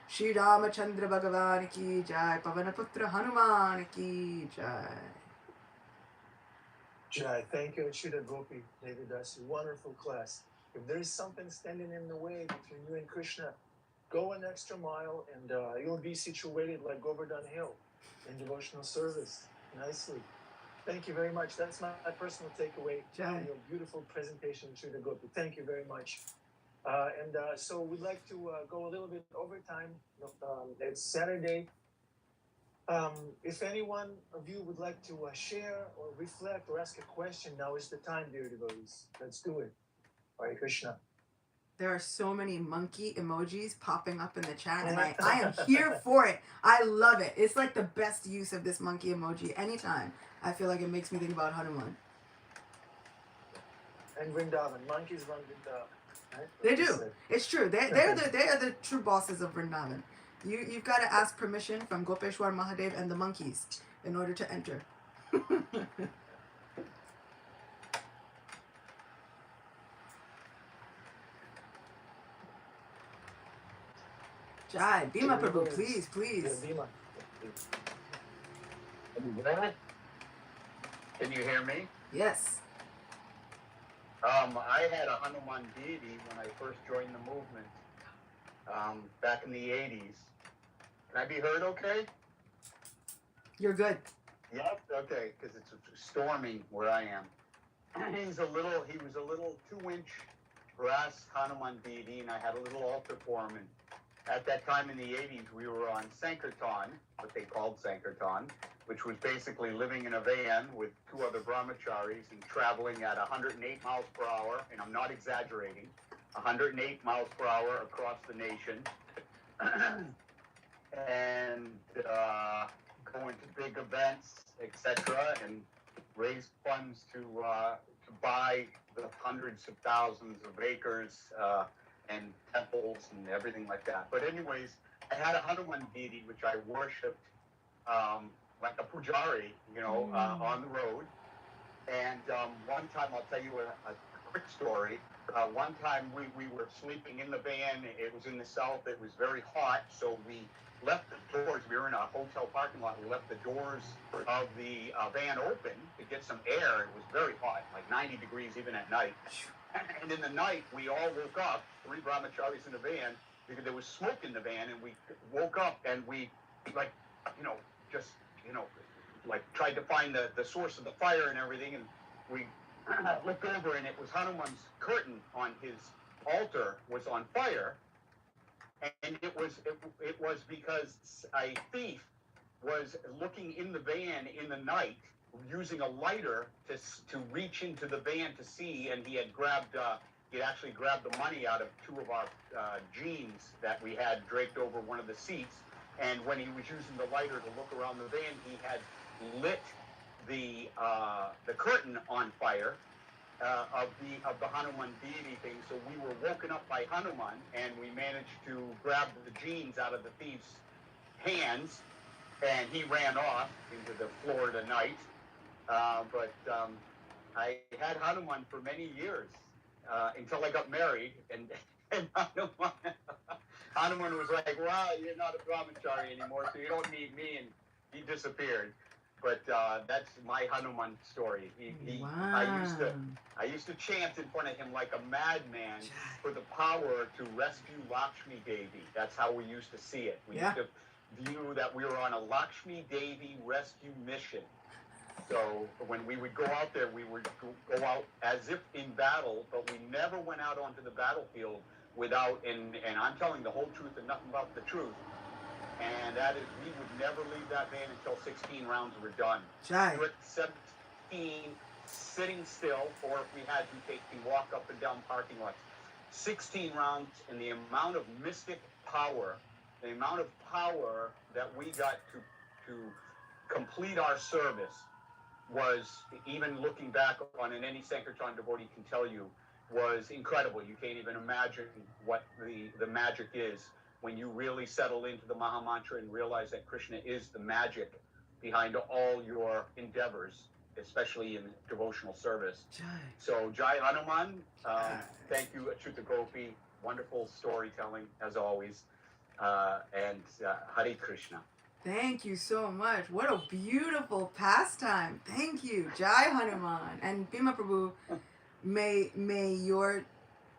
Shri Ramachandra Bhagavan ki jai. Pavanaputra Hanuman ki jai. Jai, thank you, Shida Gopi, Ekadashi. Wonderful class. If there is something standing in the way between you and Krishna, go an extra mile and you'll be situated like Govardhan Hill in devotional service. Nicely. Thank you very much. That's my personal takeaway from your beautiful presentation, Shida Gopi. Thank you very much. So we'd like to go a little bit over time. It's Saturday. If anyone of you would like to share or reflect or ask a question, now is the time, dear devotees. Let's do it. Hare Krishna. There are so many monkey emojis popping up in the chat, and I am here for it. I love it. It's like the best use of this monkey emoji anytime. I feel like it makes me think about Hanuman. And Vrindavan. Monkeys run Vrindavan. Right? They do. It's true. They are the true bosses of Vrindavan. You've got to ask permission from Gopeshwar Mahadev and the monkeys in order to enter. Jai, Bhima Prabhu, please, please. Yeah, Bhima. Can you hear me? Yes. I had a Hanuman deity when I first joined the movement back in the 80s. Can I be heard okay? You're good. Yep. Okay, because it's storming where I am. He was a little 2-inch brass Hanuman deity, and I had a little altar for him. And at that time in the 80s, we were on Sankirtan, what they called Sankirtan, which was basically living in a van with 2 other brahmacharis and traveling at 108 miles per hour, and I'm not exaggerating, 108 miles per hour across the nation, and going to big events, etc., and raise funds to buy the hundreds of thousands of acres and temples and everything like that. But anyways, I had a Hanuman deity which I worshipped like a pujari, on the road. And one time, I'll tell you a quick story. One time we were sleeping in the van. It was in the south. It was very hot, so we left the doors. We were in a hotel parking lot. We left the doors of the van open to get some air. It was very hot, like 90 degrees even at night. And in the night, we all woke up, 3 brahmacharis in the van, because there was smoke in the van, and we woke up and we, like, just, like tried to find the source of the fire and everything, and we looked over, and it was Hanuman's curtain on his altar was on fire, and it was because a thief was looking in the van in the night using a lighter to reach into the van to see, and he had actually grabbed the money out of 2 of our jeans that we had draped over one of the seats, and when he was using the lighter to look around the van, he had lit the curtain on fire of the Hanuman deity thing. So we were woken up by Hanuman, and we managed to grab the jeans out of the thief's hands, and he ran off into the Florida night. But I had Hanuman for many years until I got married, and Hanuman was like, "Well, you're not a brahmachari anymore, so you don't need me," and he disappeared. But that's my Hanuman story. Wow. I used to chant in front of him like a madman for the power to rescue Lakshmi Devi. That's how we used to see it. We used to view that we were on a Lakshmi Devi rescue mission. So when we would go out there, we would go out as if in battle, but we never went out onto the battlefield without, and I'm telling the whole truth and nothing but the truth, and that is we would never leave that van until 16 rounds were done. Strict 17 sitting still, or if we had to, we walk up and down parking lots. 16 rounds, and the amount of mystic power, the amount of power that we got to complete our service was, even looking back on it, any Sankirtan devotee can tell you, was incredible. You can't even imagine what the magic is when you really settle into the Maha Mantra and realize that Krishna is the magic behind all your endeavors, especially in devotional service. So Jai Hanuman, thank you, Achyuta Gopi. Wonderful storytelling, as always. And Hare Krishna. Thank you so much. What a beautiful pastime. Thank you, Jai Hanuman. And Bhima Prabhu, may your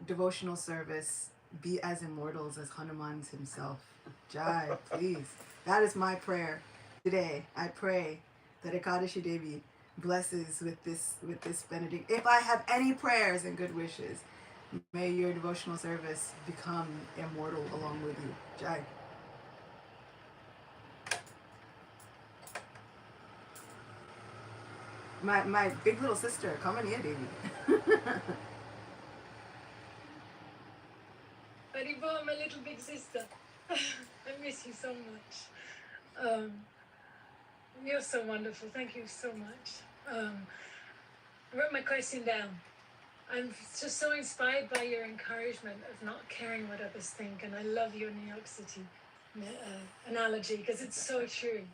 devotional service be as immortal as Hanuman's himself. Jai, please. That is my prayer today. I pray that Ekadashi Devi blesses with this benedict. If I have any prayers and good wishes, may your devotional service become immortal along with you. Jai. My big little sister, come on here, Devi. Haribo, my little big sister. I miss you so much. You're so wonderful. Thank you so much. I wrote my question down. I'm just so inspired by your encouragement of not caring what others think, and I love your New York City analogy because it's so true.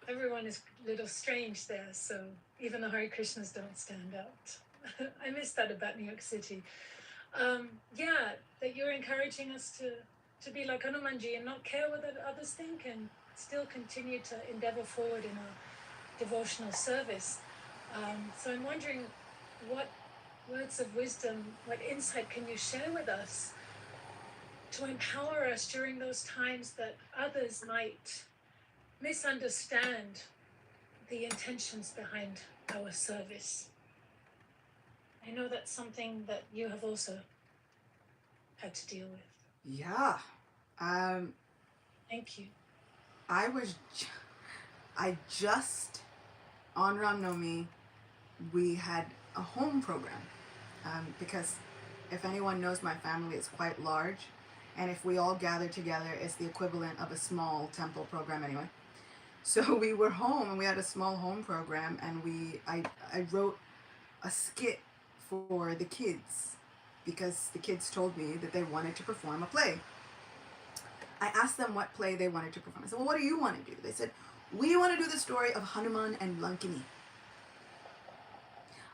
Everyone is a little strange there, so even the Hare Krishnas don't stand out. I miss that about New York City. That you're encouraging us to be like Hanumanji and not care what others think and still continue to endeavor forward in our devotional service. So I'm wondering, what words of wisdom, what insight can you share with us to empower us during those times that others might misunderstand the intentions behind our service. I know that's something that you have also had to deal with. Yeah. Thank you. I just, on Ram Navami, we had a home program. Because if anyone knows my family, it's quite large. And if we all gather together, it's the equivalent of a small temple program anyway. So we were home and we had a small home program, and I wrote a skit for the kids because the kids told me that they wanted to perform a play. I asked them what play they wanted to perform. I said, well, what do you want to do? They said, we want to do the story of Hanuman and Lankini.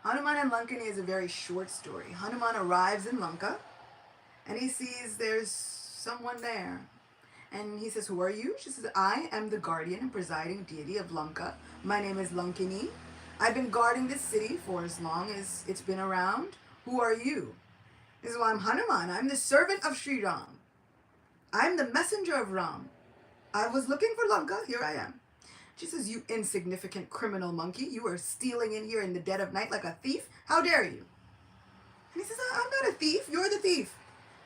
Hanuman and Lankini is a very short story. Hanuman arrives in Lanka and he sees there's someone there. And he says, who are you? She says, I am the guardian and presiding deity of Lanka. My name is Lankini. I've been guarding this city for as long as it's been around. Who are you? He says, well, I'm Hanuman. I'm the servant of Sri Ram. I'm the messenger of Ram. I was looking for Lanka. Here I am. She says, you insignificant criminal monkey. You are stealing in here in the dead of night like a thief. How dare you? And he says, I'm not a thief. You're the thief.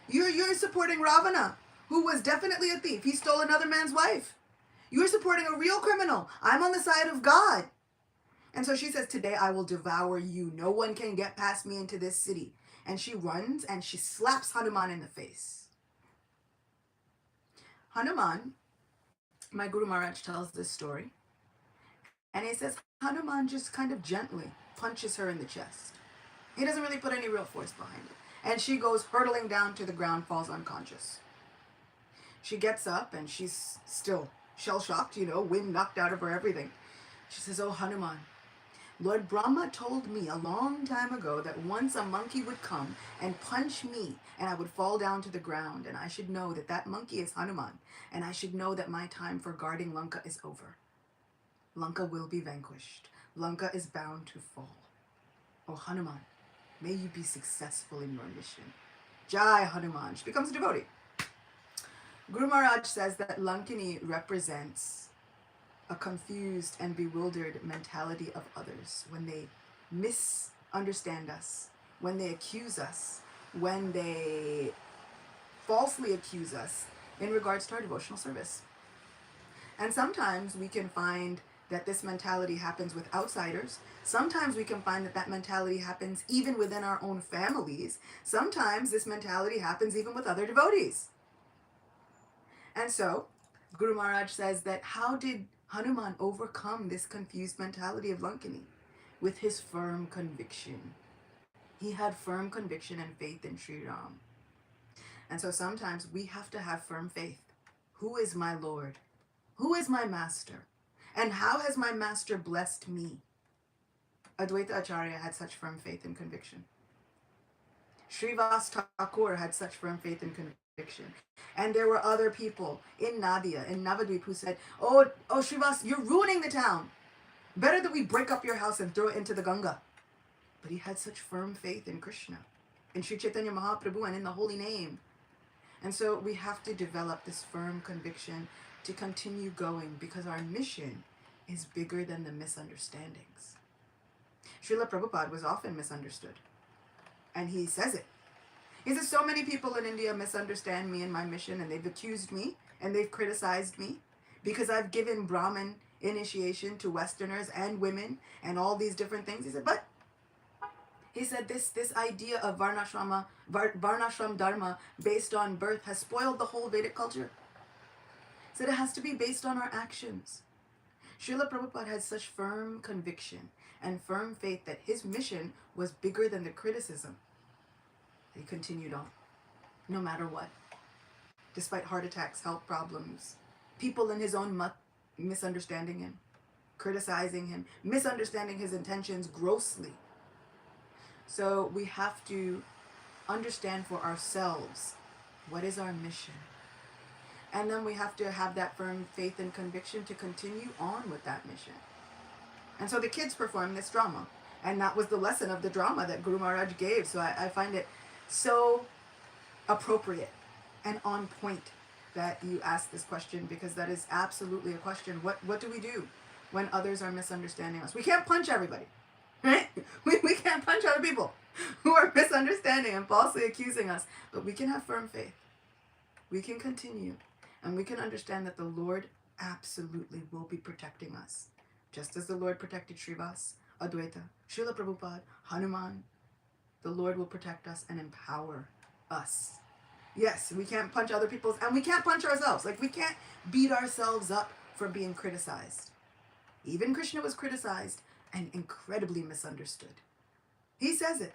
You're supporting Ravana, who was definitely a thief. He stole another man's wife. You're supporting a real criminal. I'm on the side of God. And so she says, today I will devour you. No one can get past me into this city. And she runs and she slaps Hanuman in the face. Hanuman, my Guru Maharaj tells this story. And he says, Hanuman just kind of gently punches her in the chest. He doesn't really put any real force behind it. And she goes hurtling down to the ground, falls unconscious. She gets up and she's still shell-shocked, wind knocked out of her, everything. She says, oh, Hanuman, Lord Brahma told me a long time ago that once a monkey would come and punch me and I would fall down to the ground, and I should know that that monkey is Hanuman, and I should know that my time for guarding Lanka is over. Lanka will be vanquished. Lanka is bound to fall. Oh, Hanuman, may you be successful in your mission. Jai Hanuman. She becomes a devotee. Guru Maharaj says that Lankini represents a confused and bewildered mentality of others when they misunderstand us, when they accuse us, when they falsely accuse us in regards to our devotional service. And sometimes we can find that this mentality happens with outsiders. Sometimes we can find that that mentality happens even within our own families. Sometimes this mentality happens even with other devotees. And so, Guru Maharaj says that how did Hanuman overcome this confused mentality of Lankini? With his firm conviction. He had firm conviction and faith in Sri Ram. And so sometimes we have to have firm faith. Who is my Lord? Who is my master? And how has my master blessed me? Advaita Acharya had such firm faith and conviction. Srivas Thakur had such firm faith and conviction. And there were other people in Nadia, in Navadvip, who said, oh Srivas, you're ruining the town. Better that we break up your house and throw it into the Ganga. But he had such firm faith in Krishna, in Sri Chaitanya Mahaprabhu, and in the holy name. And so we have to develop this firm conviction to continue going, because our mission is bigger than the misunderstandings. Srila Prabhupada was often misunderstood. And he says it. He says, so many people in India misunderstand me and my mission, and they've accused me and they've criticized me because I've given Brahmin initiation to Westerners and women and all these different things. He said, but he said this idea of Varnashram Dharma based on birth has spoiled the whole Vedic culture. He said it has to be based on our actions. Srila Prabhupada had such firm conviction and firm faith that his mission was bigger than the criticism. He continued on, no matter what. Despite heart attacks, health problems, people in his own mutt misunderstanding him, criticizing him, misunderstanding his intentions grossly. So we have to understand for ourselves what is our mission. And then we have to have that firm faith and conviction to continue on with that mission. And so the kids performed this drama. And that was the lesson of the drama that Guru Maharaj gave. So I find it so appropriate and on point that you ask this question, because that is absolutely a question. What do we do when others are misunderstanding us. We can't punch everybody, right? We can't punch other people who are misunderstanding and falsely accusing us, but we can have firm faith. We can continue, and we can understand that the Lord absolutely will be protecting us. Just as the Lord protected Srivas, Advaita, Srila Prabhupada, Hanuman, the Lord will protect us and empower us. Yes, we can't punch other people's, and we can't punch ourselves. Like, we can't beat ourselves up for being criticized. Even Krishna was criticized and incredibly misunderstood. He says it.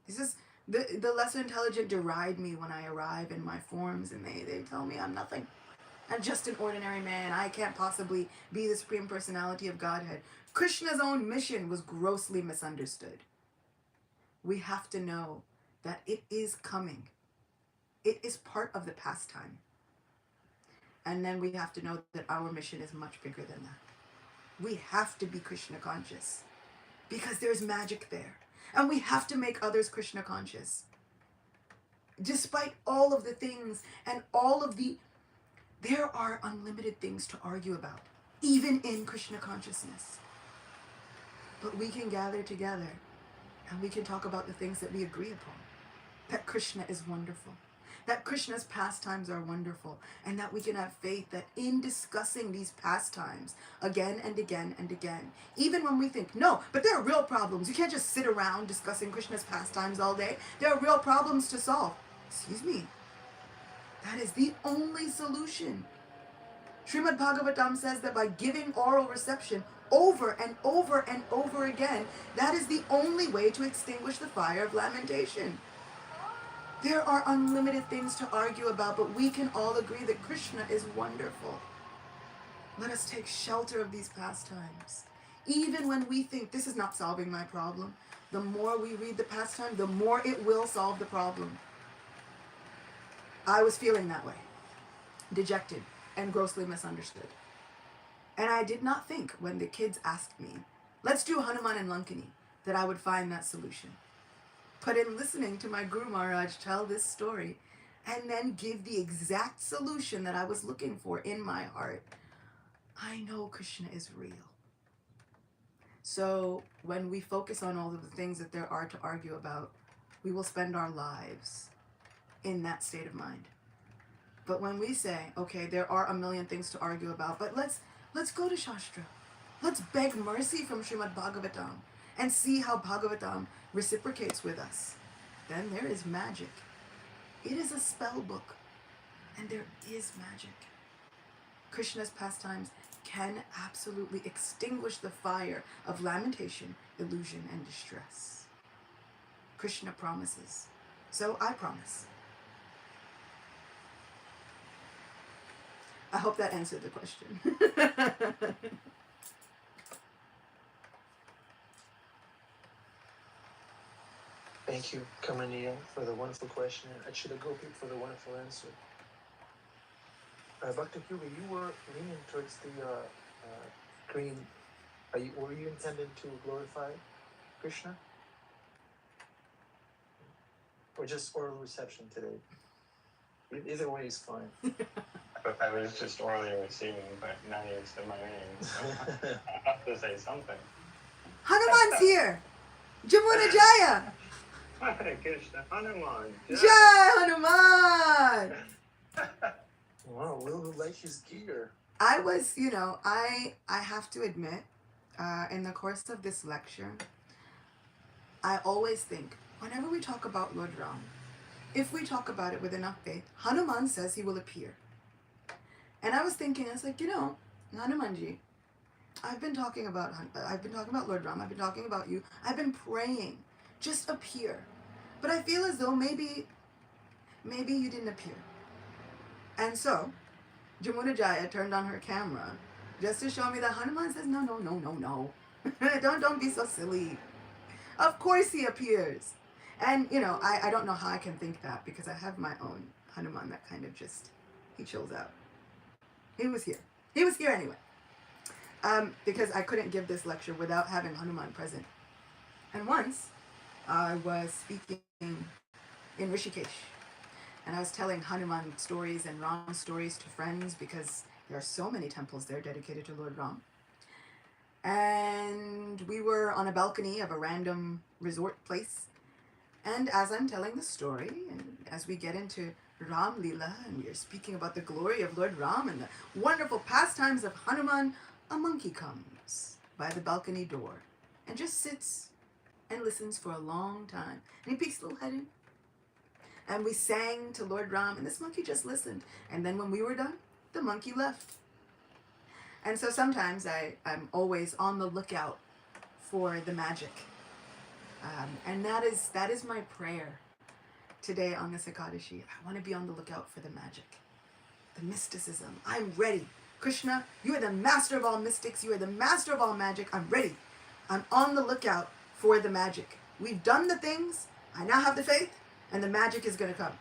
He says, the lesser intelligent deride me when I arrive in my forms, and they tell me I'm nothing. I'm just an ordinary man. I can't possibly be the Supreme Personality of Godhead. Krishna's own mission was grossly misunderstood. We have to know that it is coming. It is part of the pastime. And then we have to know that our mission is much bigger than that. We have to be Krishna conscious because there's magic there. And we have to make others Krishna conscious. Despite all of the things and all of the... There are unlimited things to argue about, even in Krishna consciousness. But we can gather together and we can talk about the things that we agree upon. That Krishna is wonderful. That Krishna's pastimes are wonderful. And that we can have faith that in discussing these pastimes again and again and again, even when we think, no, but there are real problems. You can't just sit around discussing Krishna's pastimes all day. There are real problems to solve. Excuse me. That is the only solution. Srimad Bhagavatam says that by giving oral reception over and over and over again, that is the only way to extinguish the fire of lamentation. There are unlimited things to argue about, but we can all agree that Krishna is wonderful. Let us take shelter of these pastimes. Even when we think this is not solving my problem, the more we read the pastime, the more it will solve the problem. I was feeling that way, dejected and grossly misunderstood. And I did not think when the kids asked me, let's do Hanuman and Lankani, that I would find that solution. But in listening to my Guru Maharaj tell this story and then give the exact solution that I was looking for in my heart, I know Krishna is real. So when we focus on all of the things that there are to argue about, we will spend our lives in that state of mind. But when we say, okay, there are a million things to argue about, but let's go to Shastra. Let's beg mercy from Srimad Bhagavatam and see how Bhagavatam reciprocates with us. Then there is magic. It is a spell book, and there is magic. Krishna's pastimes can absolutely extinguish the fire of lamentation, illusion, and distress. Krishna promises. So I promise. I hope that answered the question. Thank you, Kamaniya, for the wonderful question, and Achita Gopi for the wonderful answer. Bhakta Kubi, you were leaning towards the green. Were you intending to glorify Krishna? Or just oral reception today? Either way is fine. I was just orally receiving, but now you said my name, so I have to say something. Hanuman's here! Jamuna Jaya! Hare Krishna, Hanuman. Jai Hanuman! Wow, Will like his gear. I was, I have to admit, in the course of this lecture, I always think, whenever we talk about Lord Ram, if we talk about it with enough faith, Hanuman says he will appear. And I was thinking, I was like, Hanumanji, I've been talking about Lord Ram, I've been talking about you, I've been praying, just appear. But I feel as though maybe you didn't appear. And so, Jamuna Jaya turned on her camera just to show me that Hanuman says, no. Don't be so silly. Of course he appears. And, I don't know how I can think that because I have my own Hanuman that kind of he chills out. He was here. He was here anyway. Because I couldn't give this lecture without having Hanuman present. And once, I was speaking in Rishikesh. And I was telling Hanuman stories and Ram stories to friends because there are so many temples there dedicated to Lord Ram. And we were on a balcony of a random resort place. And as I'm telling the story, and as we get into Ram Lila, and we are speaking about the glory of Lord Ram and the wonderful pastimes of Hanuman, a monkey comes by the balcony door and just sits and listens for a long time. And he peeks his little head in. And we sang to Lord Ram, and this monkey just listened. And then when we were done, the monkey left. And so sometimes I'm always on the lookout for the magic. And that is my prayer today on this Ekadashi. I want to be on the lookout for the magic, the mysticism. I'm ready. Krishna, you are the master of all mystics. You are the master of all magic. I'm ready. I'm on the lookout for the magic. We've done the things. I now have the faith, and the magic is going to come.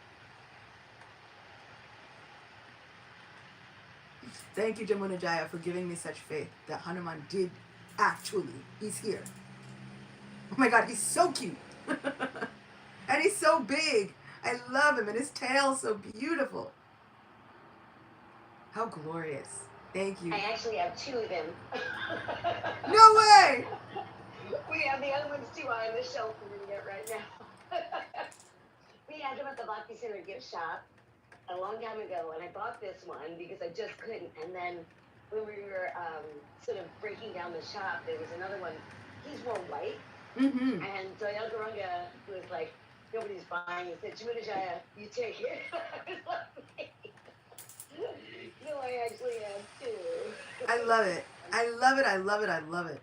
Thank you, Jamunajaya, for giving me such faith that Hanuman did actually. He's here. Oh my God, he's so cute. And he's so big. I love him, and his tail's so beautiful. How glorious. Thank you. I actually have two of them. No way! We have the other ones too on the shelf we're reading it right now. We had them at the Bhakti Center gift shop a long time ago, and I bought this one because I just couldn't. And then when we were sort of breaking down the shop, there was another one. He's more white. Mm-hmm. And so Elgarunga was like, nobody's buying it. Said, Jamunajaya, you take it. I was like, no, I actually have two. I love it. I love it. I love it. I love it.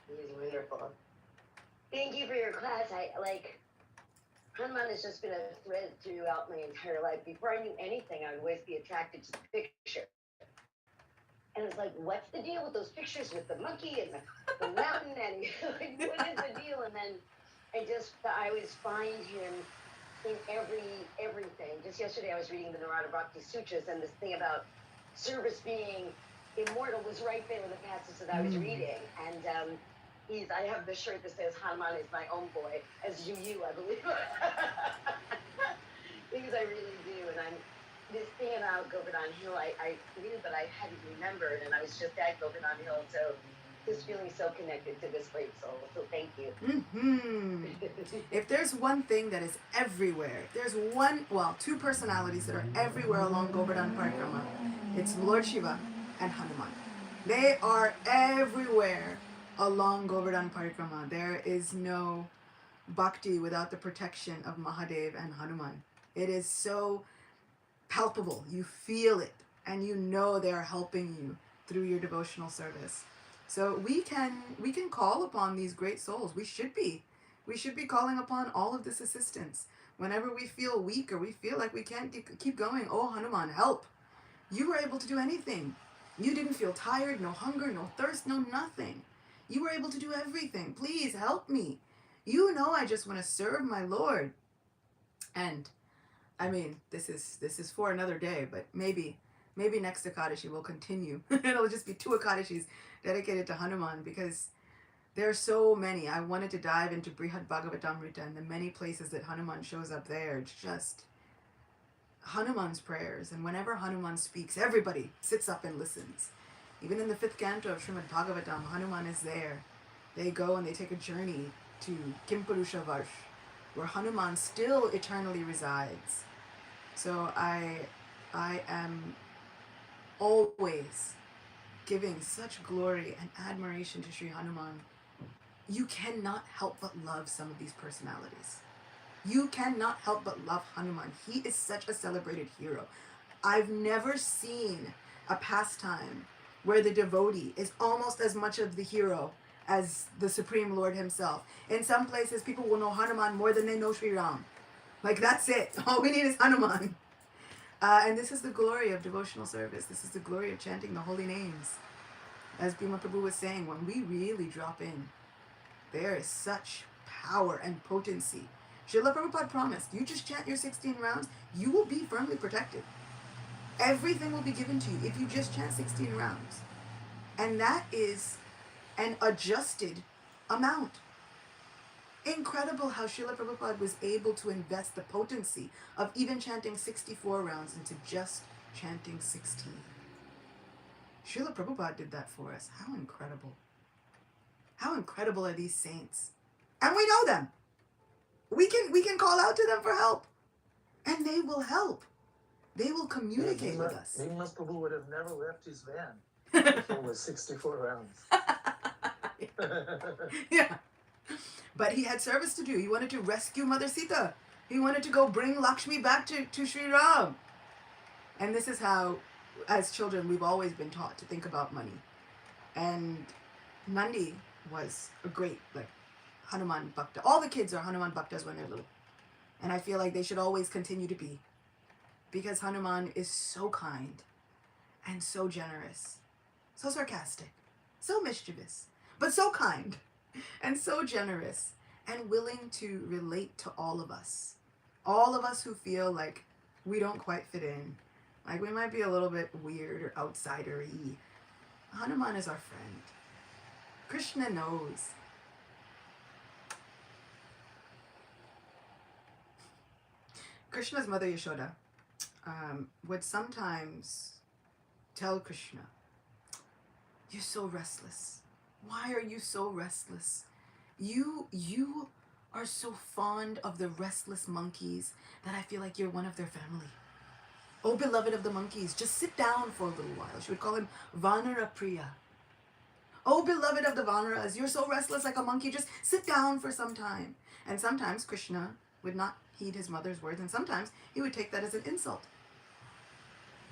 It was wonderful. Thank you for your class. Hanuman has just been a thread throughout my entire life. Before I knew anything, I would always be attracted to the picture. And it's like, what's the deal with those pictures with the monkey and the mountain? And like, what is the deal? And then I always find him in everything. Just yesterday, I was reading the Narada Bhakti Sutras, and this thing about service being immortal was right there in the passage that I was reading. And I have the shirt that says Hanuman is my own boy, as you, I believe. Because I really do. And this thing about Govardhan Hill, I knew, but I hadn't remembered, and I was just at Govardhan Hill, so just feeling so connected to this great soul. So thank you. Mm-hmm. If there's one thing that is everywhere, there's two personalities that are everywhere along Govardhan Parikrama. It's Lord Shiva and Hanuman. They are everywhere along Govardhan Parikrama. There is no bhakti without the protection of Mahadev and Hanuman. It is so palpable. You feel it, and you know they're helping you through your devotional service. So we can call upon these great souls. We should be calling upon all of this assistance whenever we feel weak or we feel like we can't keep going. Oh, Hanuman, help! You were able to do anything. You didn't feel tired, no hunger, no thirst, no nothing. You were able to do everything. Please help me. You know I just want to serve my Lord. And I mean, this is for another day, but maybe next Ekadashi will continue. It'll just be 2 Ekadashis dedicated to Hanuman, because there are so many. I wanted to dive into Brihad Bhagavatamrita and the many places that Hanuman shows up there. It's just Hanuman's prayers. And whenever Hanuman speaks, everybody sits up and listens. Even in the 5th canto of Srimad Bhagavatam, Hanuman is there. They go and they take a journey to Kimpurusha Varsh, where Hanuman still eternally resides. So I am always giving such glory and admiration to Sri Hanuman. You cannot help but love some of these personalities. You cannot help but love Hanuman. He is such a celebrated hero. I've never seen a pastime where the devotee is almost as much of the hero as the Supreme Lord himself. In some places, people will know Hanuman more than they know Sri Ram. Like, that's it. All we need is Hanuman. And this is the glory of devotional service. This is the glory of chanting the holy names. As Bhima Prabhu was saying, when we really drop in, there is such power and potency. Srila Prabhupada promised, you just chant your 16 rounds, you will be firmly protected. Everything will be given to you if you just chant 16 rounds. And that is an adjusted amount. Incredible how Srila Prabhupada was able to invest the potency of even chanting 64 rounds into just chanting 16. Srila Prabhupada did that for us. How incredible. How incredible are these saints? And we know them. We can call out to them for help. And they will help. They will communicate with us. Bhima Prabhu would have never left his van if it was 64 rounds. Yeah. But he had service to do. He wanted to rescue Mother Sita. He wanted to go bring Lakshmi back to Sri Ram. And this is how, as children, we've always been taught to think about money. And Nandi was a great, like, Hanuman Bhakta. All the kids are Hanuman Bhaktas when they're little. And I feel like they should always continue to be. Because Hanuman is so kind and so generous, so sarcastic, so mischievous, but so kind and so generous and willing to relate to all of us. All of us who feel like we don't quite fit in, like we might be a little bit weird or outsider-y. Hanuman is our friend. Krishna knows. Krishna's mother Yashoda would sometimes tell Krishna, "You're so restless. Why are you so restless? You are so fond of the restless monkeys that I feel like you're one of their family. Oh, beloved of the monkeys, just sit down for a little while." She would call him Vanara Priya. "Oh, beloved of the Vanaras, you're so restless like a monkey, just sit down for some time." And sometimes Krishna would not heed his mother's words, and sometimes he would take that as an insult.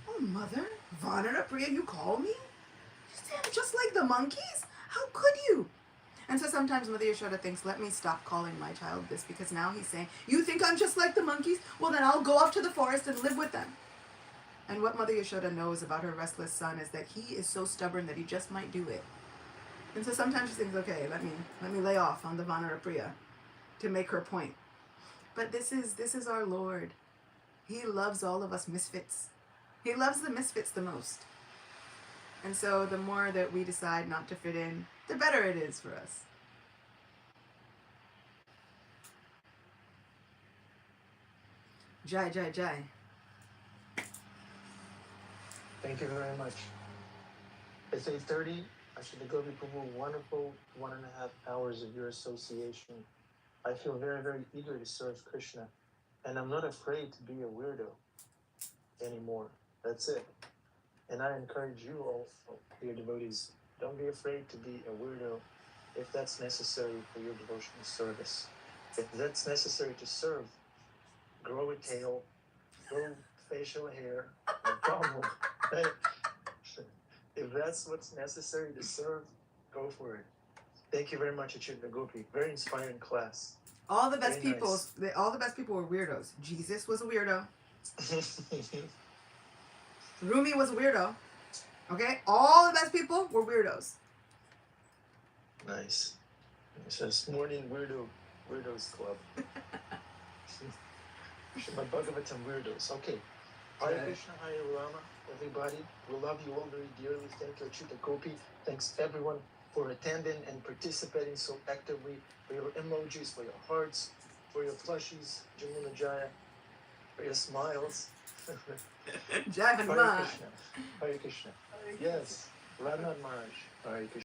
"Oh, mother, Vanara Priya, you call me? You say I'm just like the monkeys? How could you?" And so sometimes Mother Yashoda thinks, let me stop calling my child this, because now he's saying, "You think I'm just like the monkeys? Well, then I'll go off to the forest and live with them." And what Mother Yashoda knows about her restless son is that he is so stubborn that he just might do it. And so sometimes she thinks, okay, let me lay off on the Vanara Priya to make her point. But this is our Lord. He loves all of us misfits. He loves the misfits the most. And so the more that we decide not to fit in, the better it is for us. Jai, Jai, Jai. Thank you very much. It's 8:30. Ashitagovi Prabhu, wonderful 1.5 hours of your association. I feel very, very eager to serve Krishna. And I'm not afraid to be a weirdo anymore. That's it. And I encourage you all, dear devotees, don't be afraid to be a weirdo if that's necessary for your devotional service. If that's necessary to serve, grow a tail, grow facial hair, no problem. Right? If that's what's necessary to serve, go for it. Thank you very much, Achita Gopi. Very inspiring class. All the best Very people, nice. all the best people were weirdos. Jesus was a weirdo. Rumi was a weirdo. Okay? All the best people were weirdos. Nice. It says Morning Weirdos Club. Srimad Bhagavatam Weirdos. Okay. Hare Krishna, Hare Rama, everybody. We love you all very dearly. Thank you, Achita Gopi. Thanks everyone for attending and participating so actively, for your emojis, for your hearts, for your plushies, Jamuna Jaya, for your smiles. Jai Hare Hanuman. Krishna. Hare Krishna. Yes. Radha Maharaj. Hare Krishna.